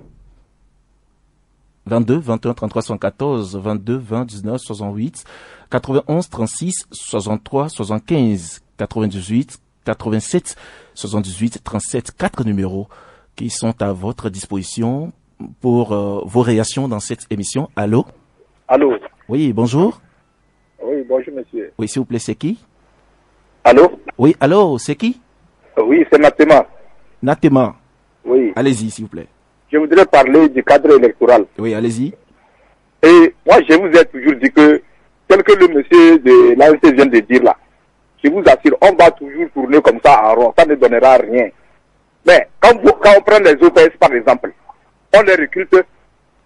22 21 33 114, 22 20 19 68, 91 36 63 75, 98 87 78 37, 4 numéros qui sont à votre disposition pour vos réactions dans cette émission. Allô? Allô? Oui, bonjour. Oui, bonjour monsieur. Oui, s'il vous plaît, c'est qui? Allô? Oui, allô, c'est qui? Oui, c'est Natema. Natema. Oui. Allez-y, s'il vous plaît. Je voudrais parler du cadre électoral. Oui, allez-y. Et moi, je vous ai toujours dit que, tel que le monsieur de l'ANC vient de dire là, je vous assure, on va toujours tourner comme ça en rond, ça ne donnera rien. Mais quand on prend les OPS par exemple, on les recrute,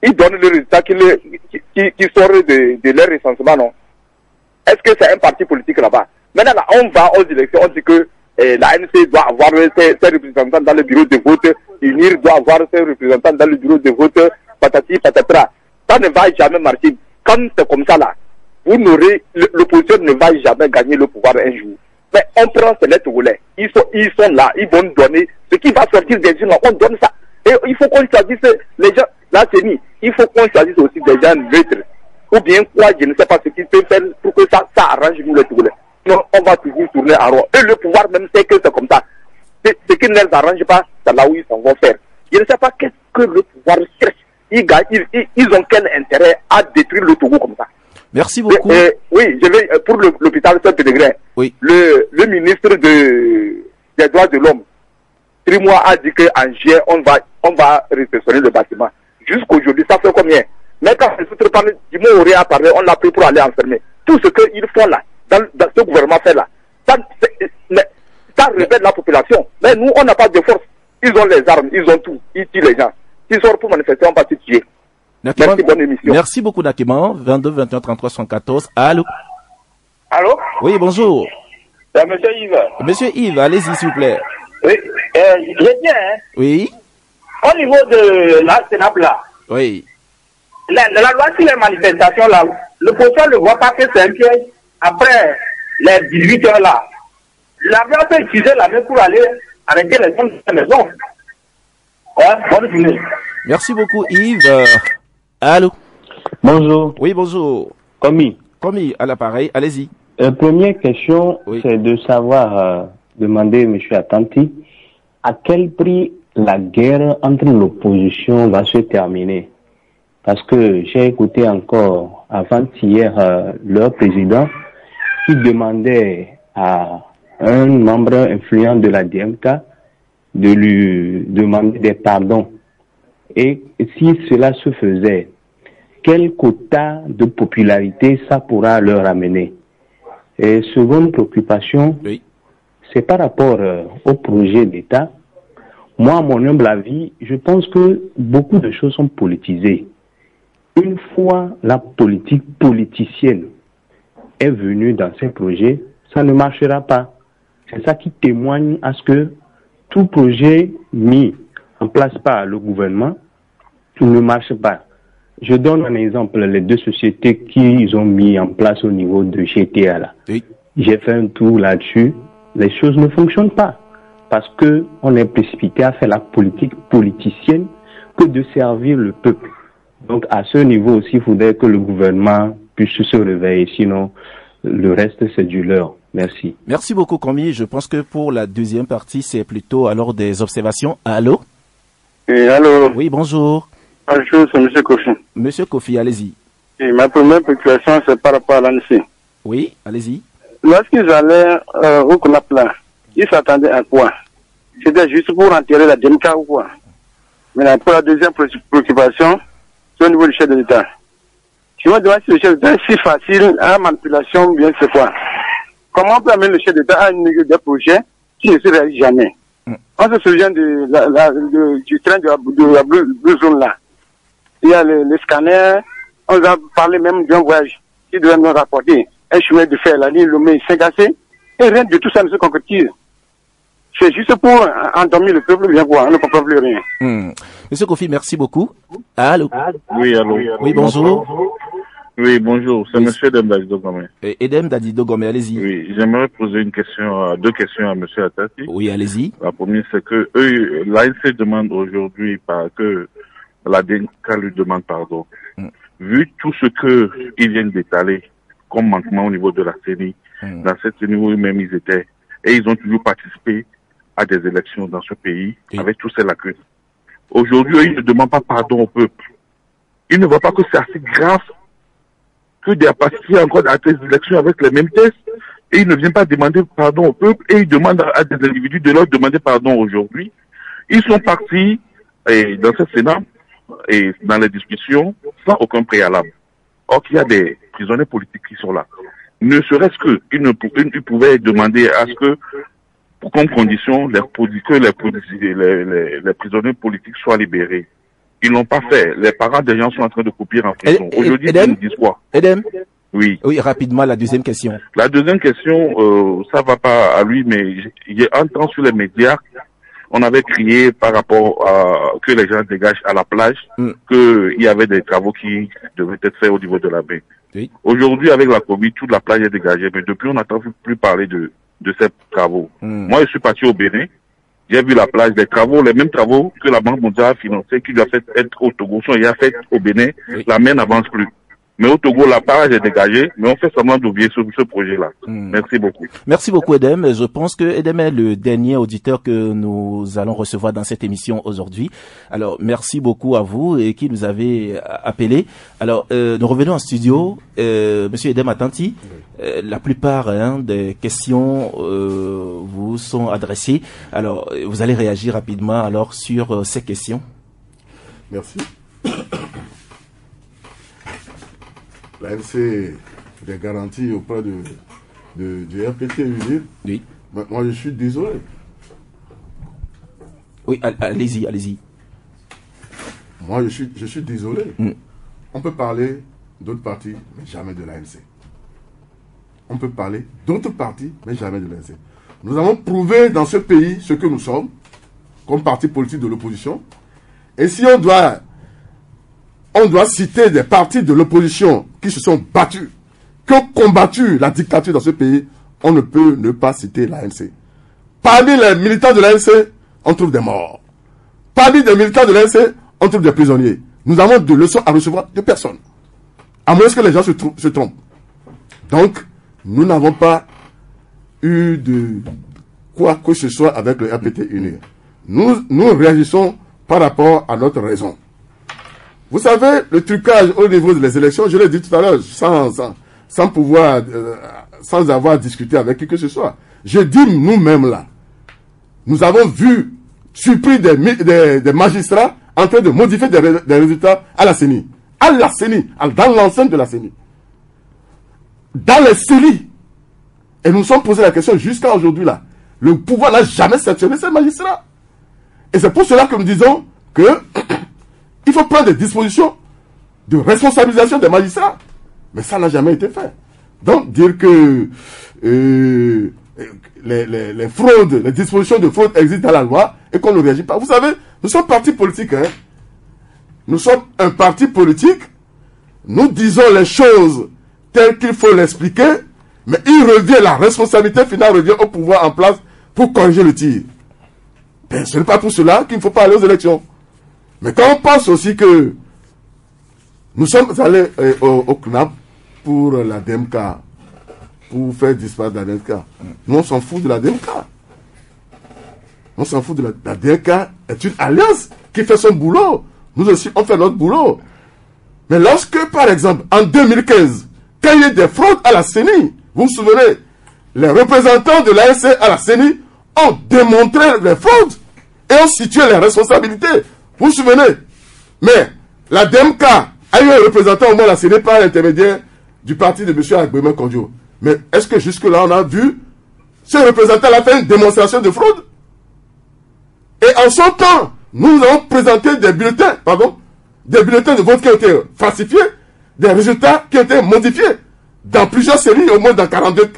ils donnent le résultat qui sort de leur recensement, non? Est-ce que c'est un parti politique là-bas? Maintenant, là, on va aux élections, on dit que l'ANC doit avoir ses représentants dans le bureau de vote, l'UNIR doit avoir ses représentants dans le bureau de vote, patati patatra. Ça ne va jamais marcher. Quand c'est comme ça là, l'opposition ne va jamais gagner le pouvoir un jour. Mais on prend ces Togolais, ils sont là, ils vont nous donner ce qui va sortir des gens là, on donne ça. Et il faut qu'on choisisse les gens, là c'est mis, il faut qu'on choisisse aussi des gens neutres. Ou bien quoi, je ne sais pas ce qu'ils peuvent faire pour que ça arrange nous les Togolais. Non, on va toujours tourner en rond. Et le pouvoir même sait que c'est comme ça. ce qui ne les arrange pas, c'est là où ils s'en vont faire. Je ne sais pas qu'est-ce que le pouvoir cherche. Ils ont quel intérêt à détruire le Togo comme ça. Merci beaucoup. Oui, je vais pour l'hôpital Saint-Pédégrin. Oui. Le ministre des droits de l'homme, 3 mois a dit qu'en juillet, on va réceptionner le bâtiment. Jusqu'aujourd'hui, ça fait combien? Mais quand le sous parle du mot aurait à parler, on l'a pris pour aller enfermer. Tout ce qu'ils font là, dans ce gouvernement fait là, ça révèle la population. Mais nous, on n'a pas de force. Ils ont les armes, ils ont tout. Ils tuent les gens. S'ils sortent pour manifester, on va se tuer. Merci, bonne émission. Merci beaucoup, Nakiman. 22 21 33 114. Allô? Allô? Oui, bonjour. C'est monsieur Yves. Monsieur Yves, allez-y, s'il vous plaît. Oui, j'ai bien, hein. Oui. Au niveau de la Sénap là. Oui. La loi sur les manifestations là, l'opposition ne voit pas que c'est un piège. Après les 18 heures là, l'avion peut utiliser la main pour aller arrêter les gens de la maison. Ouais, bonne journée. Merci beaucoup, Yves. Allô? Bonjour. Oui, bonjour. Commis, à l'appareil, allez-y. Première question, oui. C'est de savoir, demander M. Attanti, à quel prix la guerre entre l'opposition va se terminer? Parce que j'ai écouté encore avant-hier leur président qui demandait à un membre influent de la DMK de lui demander des pardons. Et si cela se faisait, quel quota de popularité ça pourra leur amener? Et seconde préoccupation, oui. C'est par rapport au projet d'État. Moi, à mon humble avis, je pense que beaucoup de choses sont politisées. Une fois la politique politicienne est venue dans ces projets, ça ne marchera pas. C'est ça qui témoigne à ce que tout projet mis en place par le gouvernement ne marche pas. Je donne un exemple, les 2 sociétés qu'ils ont mis en place au niveau de GTA là. Oui. J'ai fait un tour là-dessus, les choses ne fonctionnent pas parce que on est précipité à faire la politique politicienne que de servir le peuple. Donc à ce niveau aussi, il faudrait que le gouvernement puisse se réveiller, sinon le reste c'est du leurre. Merci. Merci beaucoup, Komi. Je pense que pour la deuxième partie, c'est plutôt alors des observations. Allô? Oui, allô? Oui, bonjour. Bonjour, c'est M. Kofi. Monsieur Kofi, allez-y. Et ma première préoccupation, c'est par rapport à l'ANSI. Oui, allez-y. Lorsqu'ils allaient au CONAP là, ils s'attendaient à quoi? C'était juste pour enterrer la DMK ou quoi? Mais pour la deuxième préoccupation, c'est au niveau du chef de l'État. Je me demande si le chef d'État est si facile à manipulation, bien c'est quoi? Comment on peut amener le chef d'État à une des projets qui ne se réalise jamais? On se souvient du train de la Blue Zone là. Il y a les scanners, on a parlé même d'un voyage qui devait nous rapporter un chemin de fer, la ligne Lomé-Saint-Gassé, et rien de tout ça ne se concrétise. C'est juste pour endormir le peuple, bien voir, on ne comprend plus rien. Monsieur Kofi, merci beaucoup. Allô? Oui, allô. Oui, bonjour. Oui, bonjour, c'est Monsieur Edem Dadido Gomé. Edem Dadido Gomé, allez-y. Oui, j'aimerais poser deux questions à Monsieur Atati. Oui, allez-y. La première, c'est que l'ANC demande aujourd'hui que la DNK lui demande pardon. Vu tout ce qu'ils viennent d'étaler comme manquement au niveau de la CENI, dans cette niveau même ils étaient, et ils ont toujours participé à des élections dans ce pays, avec tous ces lacunes. Aujourd'hui, ils ne demandent pas pardon au peuple. Ils ne voient pas que c'est assez grave que de participer encore à des élections avec les mêmes tests, et ils ne viennent pas demander pardon au peuple, et ils demandent à des individus de leur demander pardon aujourd'hui. Ils sont partis dans ce Sénat et dans les discussions sans aucun préalable. Or qu'il y a des prisonniers politiques qui sont là. Ne serait-ce qu'ils pouvaient demander à ce que, comme condition, que les prisonniers politiques soient libérés. Ils l'ont pas fait. Les parents des gens sont en train de couper en prison. Aujourd'hui, ils nous disent quoi? Edem? Oui. Oui, rapidement, la deuxième question. La deuxième question, ça va pas à lui, mais il y a un temps sur les médias, on avait crié par rapport à que les gens dégagent à la plage, qu'il y avait des travaux qui devaient être faits au niveau de la baie. Oui. Aujourd'hui, avec la Covid, toute la plage est dégagée, mais depuis, on n'entend plus parler de ces travaux. Moi, je suis parti au Bénin. J'ai vu la plage, les mêmes travaux que la Banque mondiale a financés, qui doivent être au Togo, sont déjà faits au Bénin. Oui. La mer n'avance plus. Mais au Togo, la page est dégagée, mais on fait semblant d'oublier ce projet-là. Merci beaucoup. Merci beaucoup, Edem. Je pense que Edem est le dernier auditeur que nous allons recevoir dans cette émission aujourd'hui. Alors, merci beaucoup à vous et qui nous avez appelé. Alors, nous revenons en studio. Monsieur Edem Atanti, la plupart des questions vous sont adressées. Alors, vous allez réagir rapidement alors sur ces questions. Merci. L'ANC des garanties auprès du RPT UNIR. Oui. Moi, je suis désolé. Oui, allez-y. Moi, je suis désolé. On peut parler d'autres partis, mais jamais de l'ANC. On peut parler d'autres partis, mais jamais de l'ANC. Nous avons prouvé dans ce pays ce que nous sommes, comme parti politique de l'opposition. Et si on doit citer des partis de l'opposition qui se sont battus, qui ont combattu la dictature dans ce pays, on ne peut ne pas citer l'ANC. Parmi les militants de l'ANC, on trouve des morts. Parmi les militants de l'ANC, on trouve des prisonniers. Nous avons de leçons à recevoir de personne. À moins que les gens se trompent. Donc, nous n'avons pas eu de quoi que ce soit avec le RPT UNIR. Nous réagissons par rapport à notre raison. Vous savez, le trucage au niveau des élections, je l'ai dit tout à l'heure, sans pouvoir, sans avoir discuté avec qui que ce soit. Je dis nous-mêmes là, nous avons vu, surpris des magistrats en train de modifier des résultats à la CENI. À la CENI, dans l'enceinte de la CENI. Dans les CENI. Et nous nous sommes posé la question jusqu'à aujourd'hui là. Le pouvoir n'a jamais sanctionné ces magistrats. Et c'est pour cela que nous disons que il faut prendre des dispositions de responsabilisation des magistrats. Mais ça n'a jamais été fait. Donc, dire que les fraudes, les dispositions de fraude existent dans la loi et qu'on ne réagit pas. Vous savez, nous sommes parti politique. Nous sommes un parti politique. Nous disons les choses telles qu'il faut l'expliquer, mais la responsabilité finale revient au pouvoir en place pour corriger le tir. Ben, ce n'est pas pour cela qu'il ne faut pas aller aux élections. Mais quand on pense aussi que nous sommes allés au CNAP pour la DMK, pour faire disparaître la DMK, nous on s'en fout de la DMK. On s'en fout de la DMK est une alliance qui fait son boulot. Nous aussi, on fait notre boulot. Mais lorsque, par exemple, en 2015, quand il y a eu des fraudes à la CENI, vous vous souvenez, les représentants de l'ANC à la CENI ont démontré les fraudes et ont situé les responsabilités. Vous vous souvenez? Mais la DMK a eu un représentant au moins à la CENI par l'intermédiaire du parti de M. Agbemé Kondjo. Mais est-ce que jusque-là, on a vu ce représentant-là faire une démonstration de fraude? Et en son temps, nous avons présenté des bulletins de vote qui ont été falsifiés, des résultats qui ont été modifiés dans plusieurs séries, au moins dans 42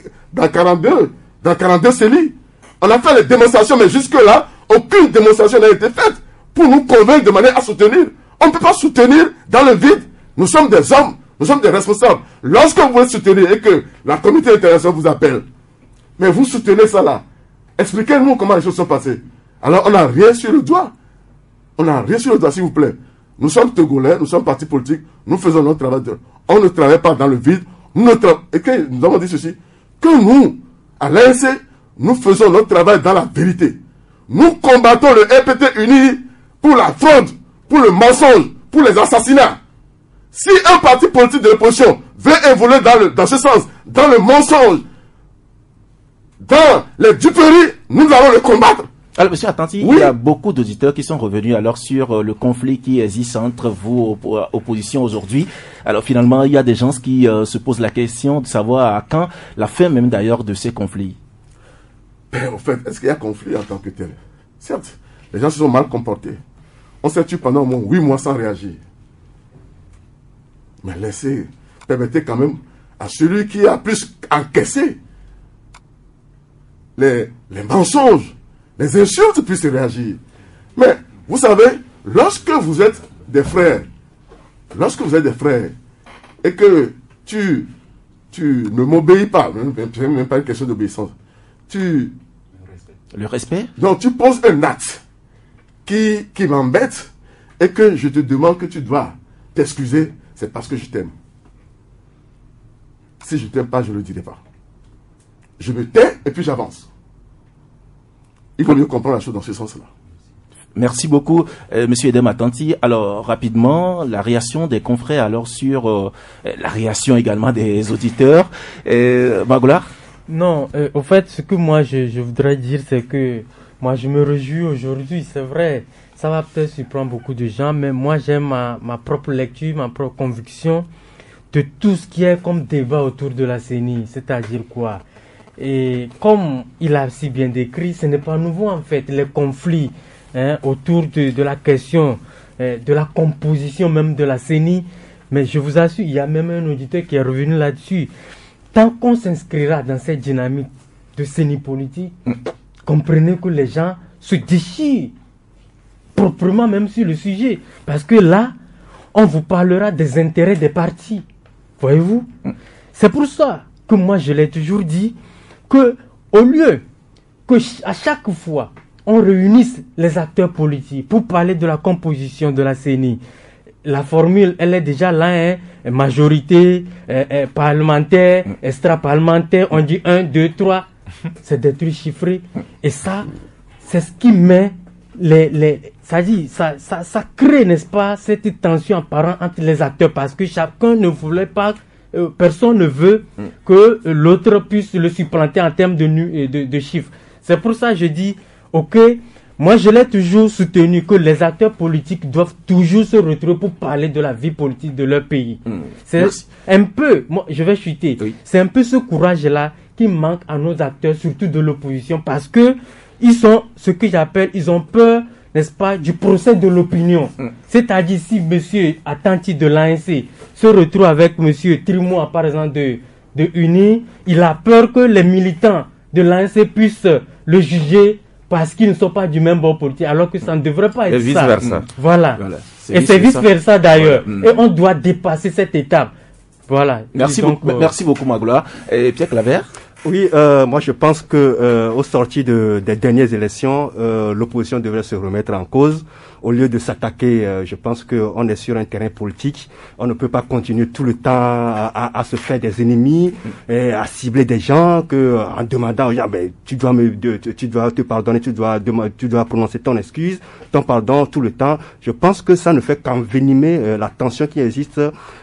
séries. On a fait les démonstrations, mais jusque-là, aucune démonstration n'a été faite pour nous convaincre de manière à soutenir. On ne peut pas soutenir dans le vide. Nous sommes des hommes, nous sommes des responsables. Lorsque vous voulez soutenir et que la communauté internationale vous appelle, mais vous soutenez ça là, expliquez-nous comment les choses sont passées. Alors on n'a rien sur le doigt. On n'a rien sur le doigt, s'il vous plaît. Nous sommes Togolais, nous sommes partis politiques, nous faisons notre travail. On ne travaille pas dans le vide. Et que nous avons dit ceci, que nous, à l'ANC, nous faisons notre travail dans la vérité. Nous combattons le RPT uni pour la fraude, pour le mensonge, pour les assassinats. Si un parti politique de l'opposition veut évoluer dans ce sens, dans le mensonge, dans les duperies, nous allons le combattre. Alors, monsieur Atanti, oui. Il y a beaucoup d'auditeurs qui sont revenus alors sur le conflit qui existe entre vous, opposition aujourd'hui. Alors, finalement, il y a des gens qui se posent la question de savoir à quand la fin même d'ailleurs de ces conflits. Ben, en fait, est-ce qu'il y a conflit en tant que tel? Certes, les gens se sont mal comportés. On s'est tué pendant au moins 8 mois sans réagir. Mais permettez quand même à celui qui a plus encaissé les mensonges, les insultes puissent réagir. Mais, vous savez, lorsque vous êtes des frères, et que tu ne m'obéis pas, même pas une question d'obéissance, le respect? Donc, tu poses un acte qui m'embête, et que je te demande que tu dois t'excuser, c'est parce que je t'aime. Si je ne t'aime pas, je ne le dirai pas. Je me tais et puis j'avance. Il faut mieux comprendre la chose dans ce sens-là. Merci beaucoup, Monsieur Edem Atanti. Alors, rapidement, la réaction des confrères alors sur la réaction également des auditeurs. Magoula? Non, au fait, ce que moi je voudrais dire, c'est que moi je me réjouis aujourd'hui, c'est vrai. Ça va peut-être surprendre beaucoup de gens, mais moi j'ai ma propre lecture, ma propre conviction de tout ce qui est comme débat autour de la CENI. C'est-à-dire quoi? Et comme il a si bien décrit, ce n'est pas nouveau en fait, les conflits autour de la question de la composition même de la CENI. Mais je vous assure, il y a même un auditeur qui est revenu là-dessus. Tant qu'on s'inscrira dans cette dynamique de CENI politique, comprenez que les gens se déchirent proprement même sur le sujet. Parce que là, on vous parlera des intérêts des partis. Voyez-vous? C'est pour ça que moi je l'ai toujours dit, que au lieu que à chaque fois on réunisse les acteurs politiques pour parler de la composition de la CENI, la formule elle est déjà là, majorité parlementaire, extra-parlementaire, on dit 1, 2, 3, c'est des trucs chiffrés. Et ça, c'est ce qui met ça crée, n'est-ce pas, cette tension apparente entre les acteurs, parce que chacun ne voulait pas, personne ne veut que l'autre puisse le supplanter en termes de chiffres. C'est pour ça que je dis, ok, moi je l'ai toujours soutenu que les acteurs politiques doivent toujours se retrouver pour parler de la vie politique de leur pays. C'est un peu, moi je vais chuter, c'est un peu ce courage-là qui manque à nos acteurs, surtout de l'opposition, parce que ils sont ce que j'appelle, ils ont peur, n'est-ce pas, du procès de l'opinion. C'est-à-dire si monsieur Atanti de l'ANC se retrouve avec monsieur Trimois, par exemple, de UNI, il a peur que les militants de l'ANC puissent le juger parce qu'ils ne sont pas du même bord politique, alors que ça ne devrait pas être ça. Et vice-versa. Voilà. Et c'est vice-versa d'ailleurs. Et on doit dépasser cette étape. Voilà. Merci beaucoup, Magoula. Et Pierre Claver? Oui, moi je pense que au sorti des dernières élections, l'opposition devrait se remettre en cause. Au lieu de s'attaquer, je pense qu'on est sur un terrain politique. On ne peut pas continuer tout le temps à se faire des ennemis, et à cibler des gens en demandant aux gens, tu dois te pardonner, tu dois prononcer ton excuse, ton pardon tout le temps. Je pense que ça ne fait qu'envenimer la tension qui existe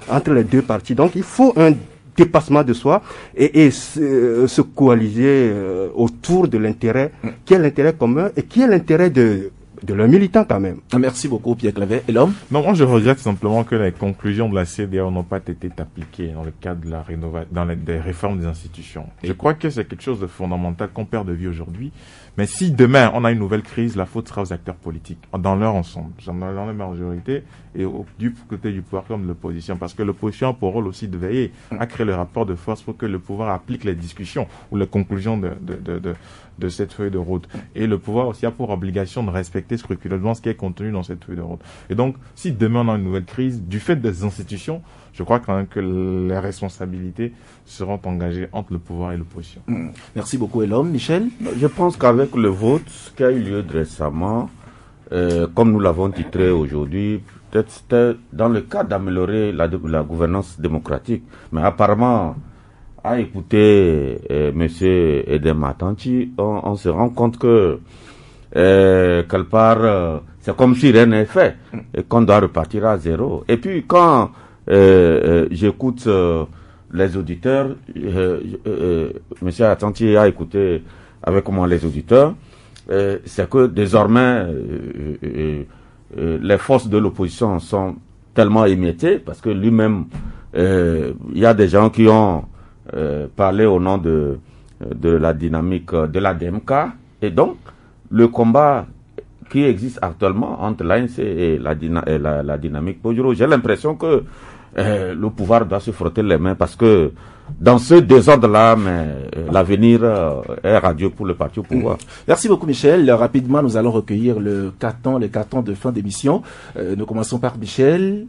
entre les deux parties. Donc il faut un dépassement de soi et se coaliser autour de l'intérêt, qui est l'intérêt commun et qui est l'intérêt de leurs militants quand même. Merci beaucoup Pierre Claver. Et l'homme? Non, moi je regrette simplement que les conclusions de la CEDEAO n'ont pas été appliquées dans le cadre de la rénovation, des réformes des institutions. Je crois que c'est quelque chose de fondamental qu'on perd de vue aujourd'hui. Mais si demain on a une nouvelle crise, la faute sera aux acteurs politiques, dans leur ensemble, dans la majorité et du côté du pouvoir comme de l'opposition. Parce que l'opposition a pour rôle aussi de veiller à créer le rapport de force pour que le pouvoir applique les discussions ou les conclusions de cette feuille de route. Et le pouvoir aussi a pour obligation de respecter scrupuleusement ce qui est contenu dans cette feuille de route. Et donc, si demain on a une nouvelle crise, du fait des institutions, je crois quand même que les responsabilités seront engagées entre le pouvoir et l'opposition. Merci beaucoup. Et l'homme, Michel? Je pense qu'avec le vote qui a eu lieu récemment, comme nous l'avons titré aujourd'hui, peut-être c'était dans le cadre d'améliorer la gouvernance démocratique. Mais apparemment, à écouter monsieur Edem Atanti, on se rend compte que quelque part, c'est comme si rien n'est fait et qu'on doit repartir à zéro. Et puis quand j'écoute les auditeurs, monsieur Atanti a écouté avec moi les auditeurs, c'est que désormais les forces de l'opposition sont tellement émiettées parce que lui-même, il y a des gens qui ont parlé au nom de la dynamique de la DMK, et donc le combat qui existe actuellement entre l'ANC et la dynamique Pojoro, j'ai l'impression que le pouvoir doit se frotter les mains parce que dans ce désordre-là, l'avenir est radieux pour le parti au pouvoir. Merci beaucoup Michel. Rapidement, nous allons recueillir les cartons de fin d'émission. Nous commençons par Michel.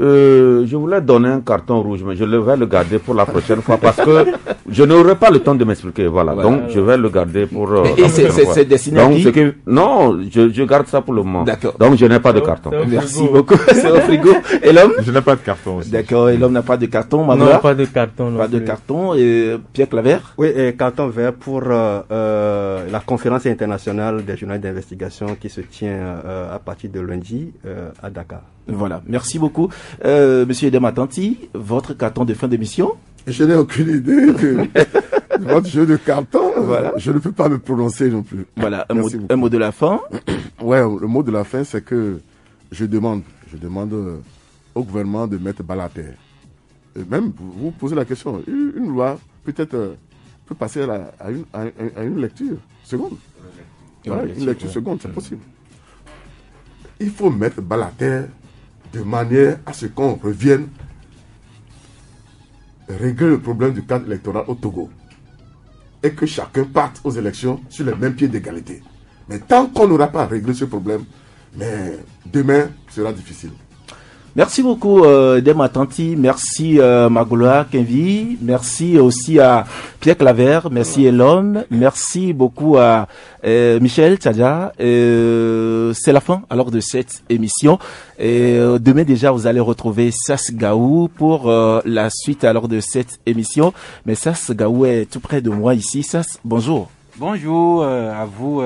je voulais donner un carton rouge, mais je vais le garder pour la prochaine fois parce que je n'aurai pas le temps de m'expliquer. Voilà. Donc, je vais le garder pour. Et c'est destiné à qui? Non, je garde ça pour le moment. D'accord. Donc, je n'ai pas de carton. Merci beaucoup. C'est au frigo. Et l'homme? Je n'ai pas de carton aussi. D'accord. Et l'homme n'a pas de carton. Non, pas de carton. Pas de carton. Et Pierre Claver? Oui, et carton vert pour la conférence internationale des journalistes d'investigation qui se tient à partir de lundi à Dakar. Voilà, merci beaucoup. Monsieur Edem Atanti, votre carton de fin d'émission? Je n'ai aucune idée de votre jeu de carton. Voilà. Je ne peux pas me prononcer non plus. Voilà, un mot de la fin. Ouais, le mot de la fin, c'est que je demande au gouvernement de mettre balle à terre. Et même, vous posez la question, une loi peut-être peut passer à une lecture seconde. Voilà, une lecture seconde, c'est possible. Il faut mettre balle à terre de manière à ce qu'on revienne régler le problème du cadre électoral au Togo et que chacun parte aux élections sur le même pied d'égalité. Mais tant qu'on n'aura pas réglé ce problème, mais demain sera difficile. Merci beaucoup Edem Atanti, merci Magloire Kenvi, merci aussi à Pierre Claver, merci Elom, merci beaucoup à Michel Tchadja. C'est la fin alors de cette émission. Et demain déjà vous allez retrouver Sas Gaou pour la suite alors de cette émission. Mais Sas Gaou est tout près de moi ici. Sas, bonjour. Bonjour à vous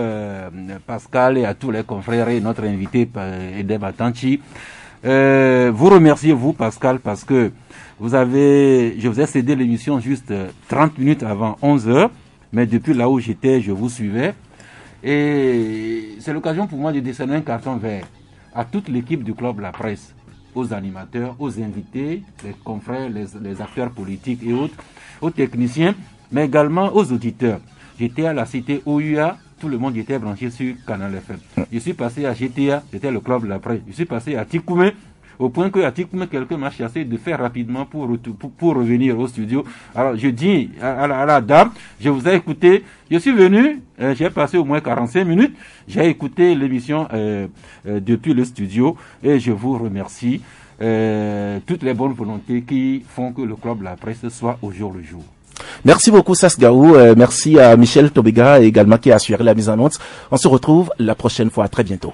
Pascal et à tous les confrères et notre invité Edem Atanti. Vous remerciez vous Pascal parce que je vous ai cédé l'émission juste 30 minutes avant 11h, mais depuis là où j'étais, je vous suivais. Et c'est l'occasion pour moi de décerner un carton vert à toute l'équipe du Club La Presse, aux animateurs, aux invités, les confrères, les acteurs politiques et autres, aux techniciens, mais également aux auditeurs. J'étais à la cité OUA, tout le monde était branché sur Canal FM. Je suis passé à GTA, c'était le Club La Presse. Je suis passé à Tikoumé, au point que à Tikoumé, quelqu'un m'a chassé de faire rapidement pour revenir au studio. Alors je dis à la dame, je vous ai écouté, je suis venu, j'ai passé au moins 45 minutes, j'ai écouté l'émission depuis le studio et je vous remercie. Toutes les bonnes volontés qui font que le Club La Presse soit au jour le jour. Merci beaucoup Sas Gaou, merci à Michel Tobega également qui a assuré la mise en onde. On se retrouve la prochaine fois, à très bientôt.